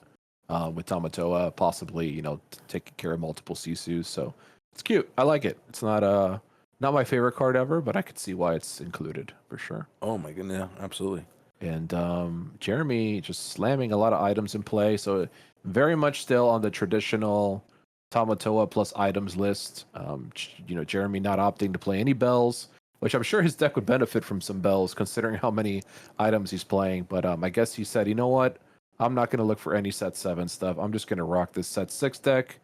with Tamatoa, possibly, taking care of multiple Sisus. So it's cute. I like it. It's not my favorite card ever, but I could see why it's included for sure. Oh my goodness, yeah, absolutely. And Jeremy just slamming a lot of items in play. So very much still on the traditional Tamatoa plus items list. Jeremy not opting to play any bells, which I'm sure his deck would benefit from some bells considering how many items he's playing. But I guess he said, you know what? I'm not going to look for any set 7 stuff. I'm just going to rock this set 6 deck.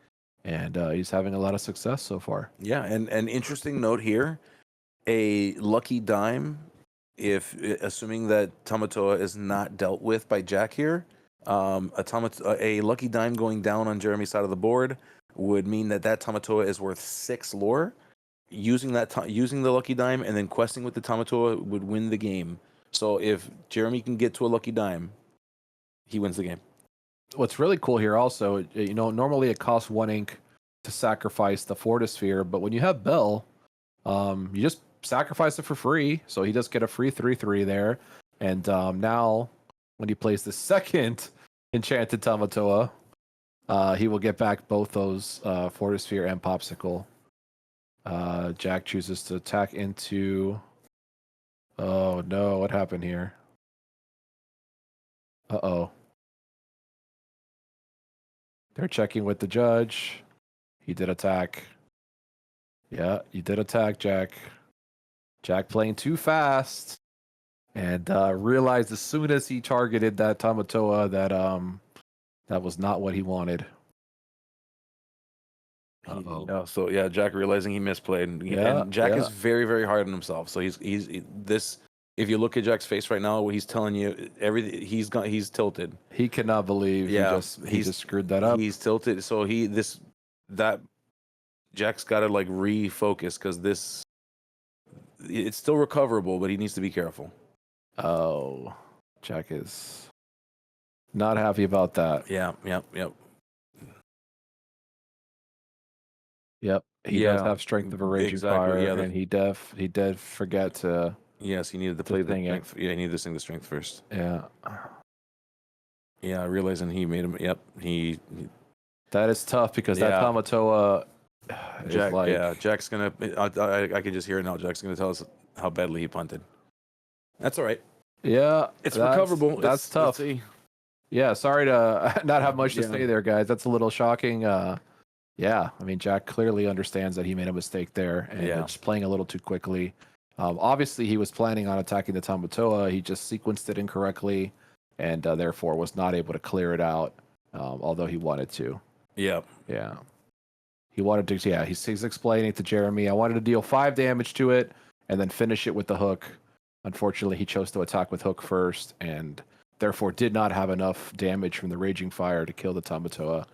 And he's having a lot of success so far. Yeah, and an interesting note here, a lucky dime, assuming that Tamatoa is not dealt with by Jack here, a lucky dime going down on Jeremy's side of the board would mean that Tamatoa is worth 6 lore. Using the lucky dime and then questing with the Tamatoa would win the game. So if Jeremy can get to a lucky dime, he wins the game. What's really cool here also, normally it costs 1 ink to sacrifice the Fortisphere, but when you have Bell, you just sacrifice it for free. So he does get a free 3/3 there. And now when he plays the second Enchanted Tamatoa, he will get back both those Fortisphere and Popsicle. Jack chooses to attack into... Oh no, what happened here? Uh-oh. They're checking with the judge. He did attack. Yeah, you did attack, Jack. Jack playing too fast. And realized as soon as he targeted that Tamatoa that was not what he wanted. Uh-oh. Yeah, so yeah, Jack realizing he misplayed. And Jack is very, very hard on himself. So he's this. If you look at Jack's face right now, he's telling you everything. He's tilted. He cannot believe he just screwed that up. He's tilted. So Jack's got to like refocus because it's still recoverable, but he needs to be careful. Oh, Jack is not happy about that. Yep. He does have strength of a raging fire, and he did forget to. Yes, he needed to play the strength. Yeah, he needed to sing the strength first. Yeah. Yeah, realizing he made him. Yep, he. That is tough because that Tamatoa. Jack's gonna. I can just hear it now. Jack's gonna tell us how badly he punted. That's all right. Yeah, it's recoverable. That's tough. Yeah, sorry to not have much to say there, guys. That's a little shocking. Yeah, I mean, Jack clearly understands that he made a mistake there and just playing a little too quickly. Obviously, he was planning on attacking the Tamatoa. He just sequenced it incorrectly and therefore was not able to clear it out, although he wanted to. Yep. Yeah. He wanted to, he's explaining to Jeremy, I wanted to deal 5 damage to it and then finish it with the hook. Unfortunately, he chose to attack with hook first and therefore did not have enough damage from the Raging Fire to kill the Tamatoa.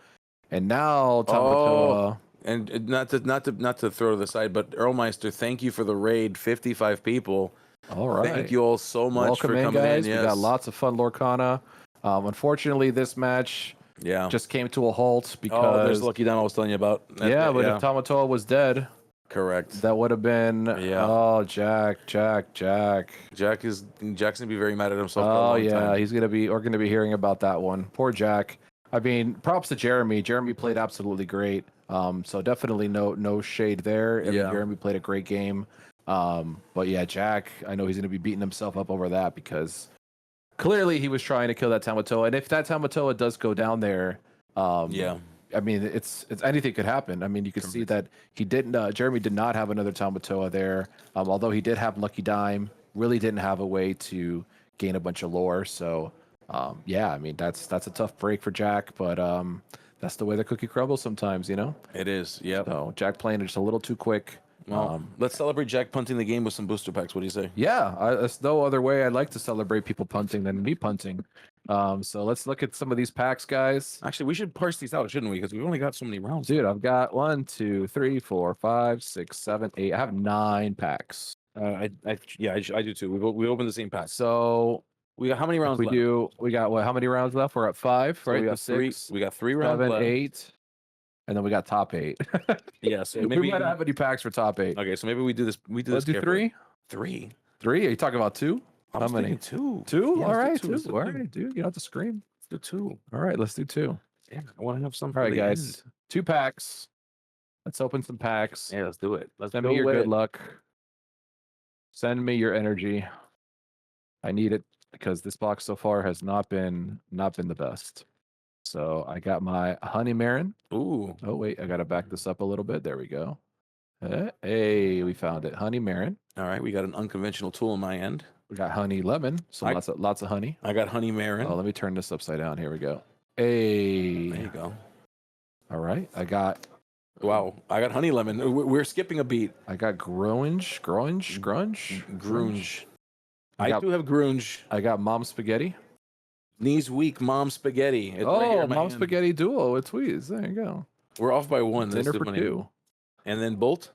And now Tamatoa... And not to throw to the side, but Earlmeister, thank you for the raid. 55 people. All right. Thank you all so much for coming guys. in. Yes. We got lots of fun, Lorcana. Unfortunately, this match just came to a halt because... there's Lucky Dime I was telling you about. If Tamatoa was dead... Correct. That would have been... Oh, Jack. Jack's gonna be very mad at himself. Oh, yeah. We're gonna be hearing about that one. Poor Jack. I mean, props to Jeremy. Jeremy played absolutely great. So definitely no shade there. Jeremy played a great game. But yeah, Jack, I know he's going to be beating himself up over that because clearly he was trying to kill that Tamatoa. And if that Tamatoa does go down there, I mean, it's anything could happen. I mean, you could see that Jeremy did not have another Tamatoa there. Although he did have Lucky Dime, really didn't have a way to gain a bunch of lore. So I mean, that's a tough break for Jack, but that's the way the cookie crumbles sometimes, It is, yeah. So Jack playing it just a little too quick. Well, let's celebrate Jack punting the game with some booster packs. What do you say? Yeah, there's no other way I'd like to celebrate people punting than me punting. So let's look at some of these packs, guys. Actually, we should parse these out, shouldn't we? Because we've only got so many rounds. Dude, I've got 1, 2, 3, 4, 5, 6, 7, 8. I have 9 packs. I do too. We opened the same pack. So we got how many rounds left? We got how many rounds left? We're at 5, so right? We got 6. We got 3 rounds 7, left. 8. And then we got top 8. Yeah, so maybe we might have any packs for top 8. Okay, so maybe we do this. Let's do 3. 3. 3? Are you talking about 2? How many? 2. 2? Yeah, all right, 2. 2. All right, dude. You don't have to scream. Let's do 2. All right, let's do 2. Yeah, I want to have some. All right, guys. 2 packs. Let's open some packs. Yeah, let's do it. Send me your good luck. Send me your energy. I need it because this box so far has not been the best. So I got my Honey Marin. Ooh. Oh, wait. I got to back this up a little bit. There we go. Hey, we found it. Honey Marin. All right, we got an unconventional tool on my end. We got Honey Lemon. So lots of honey. I got Honey Marin. Oh, let me turn this upside down. Here we go. Hey. There you go. All right. I got. Wow. I got Honey Lemon. We're skipping a beat. I got Grunge. Grunge. I do have Grunge. I got Mom Spaghetti. Knees weak, Mom Spaghetti. It's Oh, right here in my Mom hand. Spaghetti duo with tweez. There you go. We're off by one. Dinner That's for funny. 2. And then Bolt?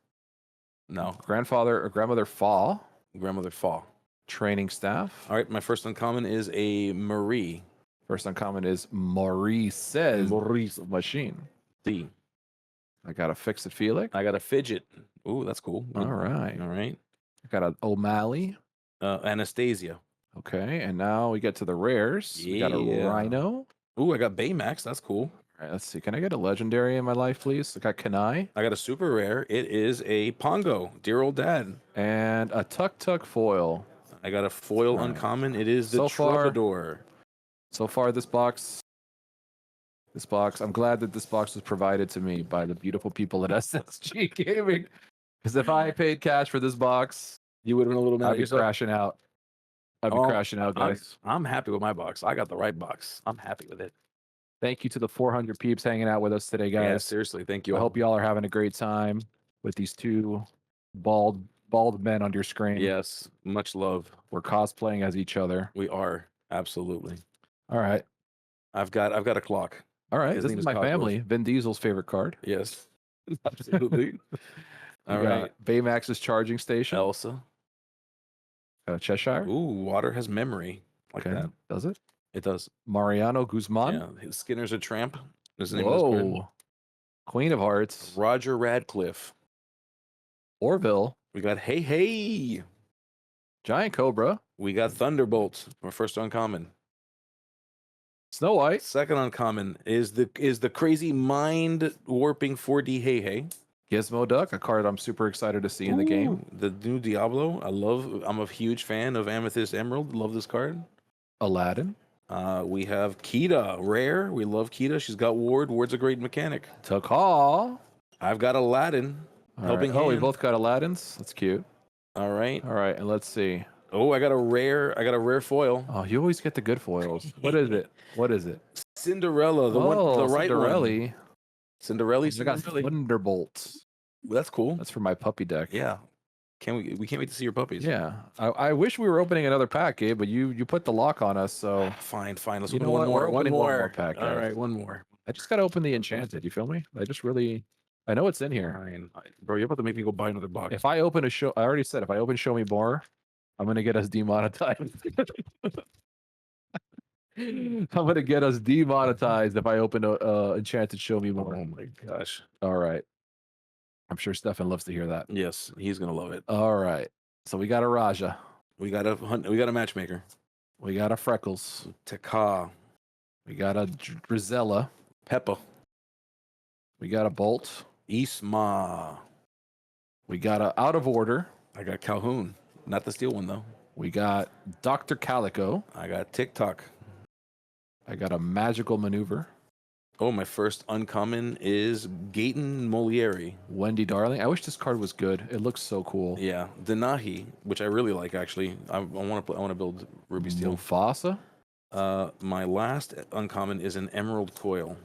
No. Grandfather or grandmother Fall. Grandmother Fall. Training staff. All right, my first uncommon is a Marie. First uncommon is Maurice says Maurice machine. D. I got a Fix It Felix. I got a Fidget. Ooh, that's cool. All right. All right. I got an O'Malley. Anastasia. Okay, and now we get to the rares. We got a Rhino. Ooh, I got Baymax. That's cool. All right, let's see. Can I get a legendary in my life, please? I got Kanai. I got a super rare. It is a Pongo, dear old dad. And a Tuk foil. I got a foil uncommon. It is the So far- Troubadour. So far, this box, I'm glad that this box was provided to me by the beautiful people at SSG Gaming. Because if I paid cash for this box, You would have been a little mad I'd at be yourself. crashing out. Guys. I'm happy with my box. I got the right box. I'm happy with it. Thank you to the 400 peeps hanging out with us today, Yeah, guys. seriously. Thank you. I hope y'all are having a great time with these two bald men on your screen. Yes, much love. We're cosplaying as each other. We are absolutely. All right. I've got a clock. All right. His This name is is my Cockroach. family. Vin Diesel's favorite card. Yes, absolutely. All We got right, Baymax's charging station. Elsa. Cheshire. Ooh, water has memory. Like Okay. that. Does it? It does. Mariano Guzman. Yeah, his Skinner's a tramp. Is the name of this card. Whoa. Queen of Hearts. Roger Radcliffe. Orville. We got Hey. Giant Cobra. We got Thunderbolt. Our first uncommon. Snow White. Second uncommon is the crazy mind warping 4D Hey. Gizmo Duck, a card I'm super excited to see in the game. Ooh, the new Diablo. I'm a huge fan of Amethyst Emerald. Love this card. Aladdin. We have Kita, rare. We love Kita. She's got Ward. Ward's a great mechanic. Takal. I've got Aladdin. All Helping right. Oh, we hand. both got Aladdins. That's cute. All right. All right, and let's see. Oh, I got a rare foil. Oh, you always get the good foils. What is it? What is it? Cinderella, the right Cinderella. one. Cinderella. I got Thunderbolts. That's cool. That's for my puppy deck. Yeah. We can't wait to see your puppies. Yeah. I wish we were opening another pack, Gabe, but you put the lock on us, so Fine. Let's You open know one what? more. We're One opening one more. more pack, All guys. right, one more. I just gotta open the enchanted. You feel me? I know it's in here. Fine. Bro, you're about to make me go buy another box. If I open I already said if I open Show Me More, I'm gonna get us demonetized. I'm gonna get us demonetized if I open a enchanted Show Me More. Oh my gosh. All right. I'm sure Stefan loves to hear that. Yes, he's gonna love it. All right. So we got a Raja. We got a matchmaker. We got a Freckles. Taka. We got a Drizella. Peppa. We got a Bolt. Isma. We got a Out of Order. I got Calhoun. Not the steel one though. We got Dr. Calico. I got TikTok. I got a Magical Maneuver. Oh, my first uncommon is Gaten Molieri. Wendy Darling. I wish this card was good. It looks so cool. Yeah, Denahi, which I really like actually. I want to build Ruby Steel. Mufasa. My last uncommon is an Emerald Coil.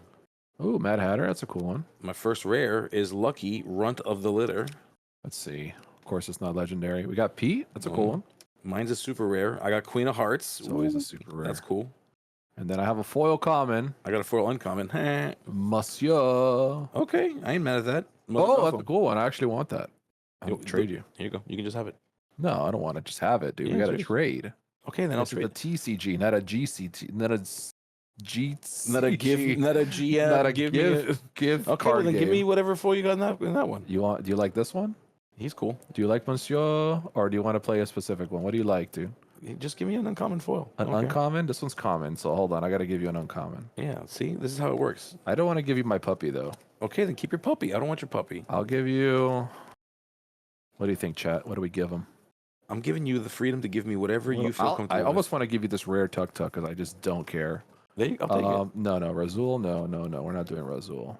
Ooh, Mad Hatter. That's a cool one. My first rare is Lucky Runt of the Litter. Let's see. Of course, it's not legendary. We got Pete. That's a cool one. Mine's a super rare. I got Queen of Hearts. It's always a super rare. That's cool. And then I have a foil common. I got a foil uncommon. Monsieur. Okay, I ain't mad at that. Oh, that's a cool one. I actually want that. I'll Yo, trade you. Here you go. You can just have it. No, I don't want to just have it, dude. Yeah, We got to trade. trade. Okay, then I'll This is trade. a TCG, not a GCT, not a GCG. Not a GM. Not a give me give Okay, well, card then give game. me whatever foil you got in that one. Do you like this one? He's cool. Do you like Monsieur, or do you want to play a specific one? What do you like, dude? Just give me an uncommon foil. An Okay. uncommon? This one's common, so hold on. I got to give you an uncommon. Yeah, see, this is how it works. I don't want to give you my puppy, though. Okay, then keep your puppy. I don't want your puppy. I'll give you... What do you think, chat? What do we give him? I'm giving you the freedom to give me whatever you feel comfortable I with. almost want to give you this rare Tuk Tuk because I just don't care. I'll take it. No, Razul. No. We're not doing Razul.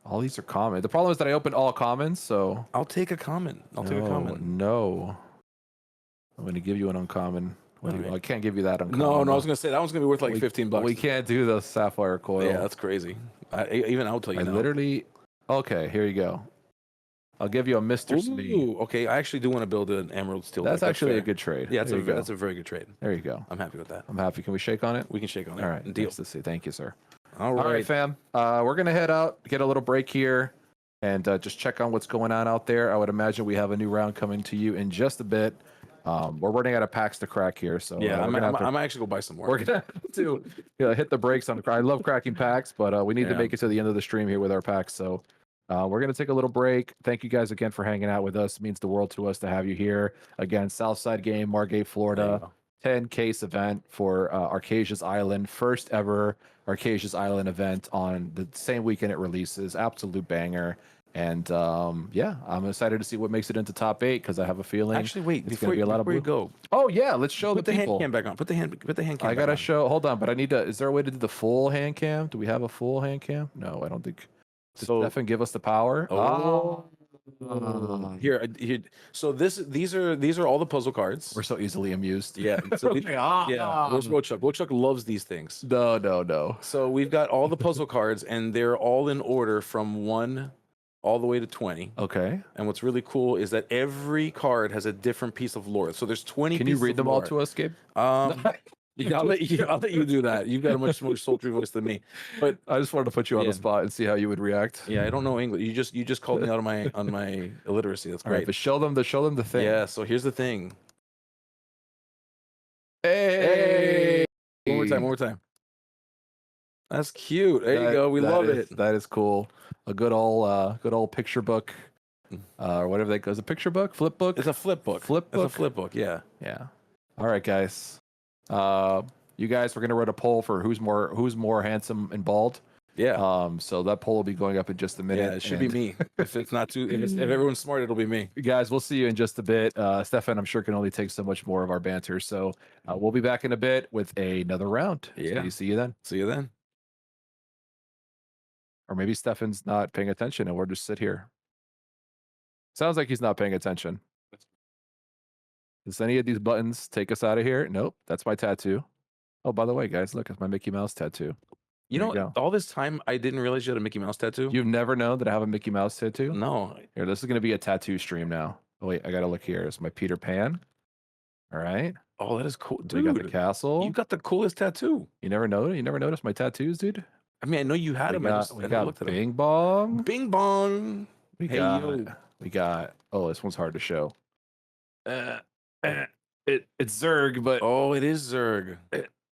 All these are common. The problem is that I opened all commons, so I'll take a common. I'll take a common. No. I'm going to give you an uncommon. I can't give you that uncommon. No, I was going to say that one's going to be worth like $15. We can't do the Sapphire Coil. Yeah, that's crazy. Even I'll tell you now. Literally. Okay, here you go. I'll give you a Mr. Smee. Okay, I actually do want to build an Emerald Steel. That's actually a good trade. Yeah, that's a very good trade. There you go. I'm happy with that. I'm happy. Can we shake on it? We can shake on it. All right. Deal. Nice to see. Thank you, sir. All right, fam. We're going to head out, get a little break here, and just check on what's going on out there. I would imagine we have a new round coming to you in just a bit. We're running out of packs to crack here, so yeah, I'm actually go buy some more. We're gonna have to hit the brakes on. I love cracking packs, but we need to make it to the end of the stream here with our packs. So we're gonna take a little break. Thank you guys again for hanging out with us. It means the world to us to have you here again. Southside game, Margate, Florida. 10 case event for Archazia's Island, first ever Archazia's Island event on the same weekend it releases. Absolute banger. And yeah, I'm excited to see what makes it into top 8 because I have a feeling. Actually, wait, it's going to be a lot of before you go. Oh yeah, let's show put the people. hand cam back on. Put the hand cam. I gotta show. Hold on, but I need to. Is there a way to do the full hand cam? Do we have a full hand cam? No, I don't think. Does Stefan give us the power? Here. So these are all the puzzle cards. We're so easily amused. Yeah. So Where's Woodchuck? Woodchuck loves these things. No. So we've got all the puzzle cards, and they're all in order from 1 all the way to 20. Okay. And what's really cool is that every card has a different piece of lore. So there's 20. Can you read them all to us, Gabe? I'll let you do that. You've got a much more sultry voice than me. But I just wanted to put you on the spot and see how you would react. Yeah, I don't know English. You just called me out on my illiteracy. That's great. All right, but show them the thing. Yeah. So here's the thing. Hey. One more time. That's cute. There you go. We love it. That is cool. A good old picture book, or whatever that goes. A picture book, flip book. It's a flip book. It's a flip book. Yeah. All right, guys. You guys, we're gonna run a poll for who's more handsome and bald. Yeah. So that poll will be going up in just a minute. Yeah, it should be me. If it's not too, if everyone's smart, it'll be me. Guys, we'll see you in just a bit. Stefan, I'm sure can only take so much more of our banter. So we'll be back in a bit with another round. Yeah. So see you then. See you then. Or maybe Stefan's not paying attention and we'll just sit here. Sounds like he's not paying attention. Does any of these buttons take us out of here? Nope. That's my tattoo. Oh, by the way, guys, look, it's my Mickey Mouse tattoo. You know, all this time I didn't realize you had a Mickey Mouse tattoo. You've never known that I have a Mickey Mouse tattoo? No. Here, this is going to be a tattoo stream now. Oh, wait, I got to look here. It's my Peter Pan. All right. Oh, that is cool. Dude, we got the castle. You got the coolest tattoo. You never know? You never noticed my tattoos, dude? I mean, I know you had them. I got Bing Bong. Bing Bong. We got. Oh, this one's hard to show. It's Zerg, but it is Zerg.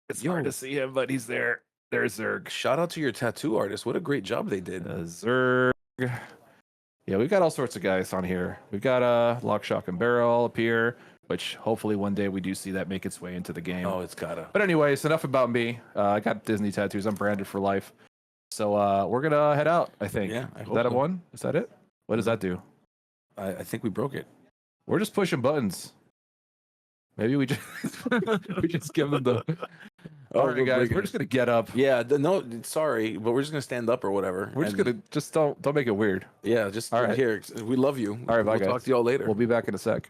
It's hard to see him, but he's there. There's Zerg. Shout out to your tattoo artist. What a great job they did. Zerg. Yeah, we've got all sorts of guys on here. We've got Lock, Shock, and Barrel up here, which hopefully one day we do see that make its way into the game. Oh, it's gotta. But anyways, enough about me. I got Disney tattoos. I'm branded for life. So we're gonna head out, I think. Yeah. Is that a one? Is that it? What does that do? I think we broke it. We're just pushing buttons. Maybe we just give them the. All right, guys, we're just gonna get up. Yeah, no, sorry, but we're just gonna stand up or whatever. We're just gonna don't make it weird. Yeah, just all right. Here. We love you. All right, bye, we'll guys. Talk to y'all later. We'll be back in a sec.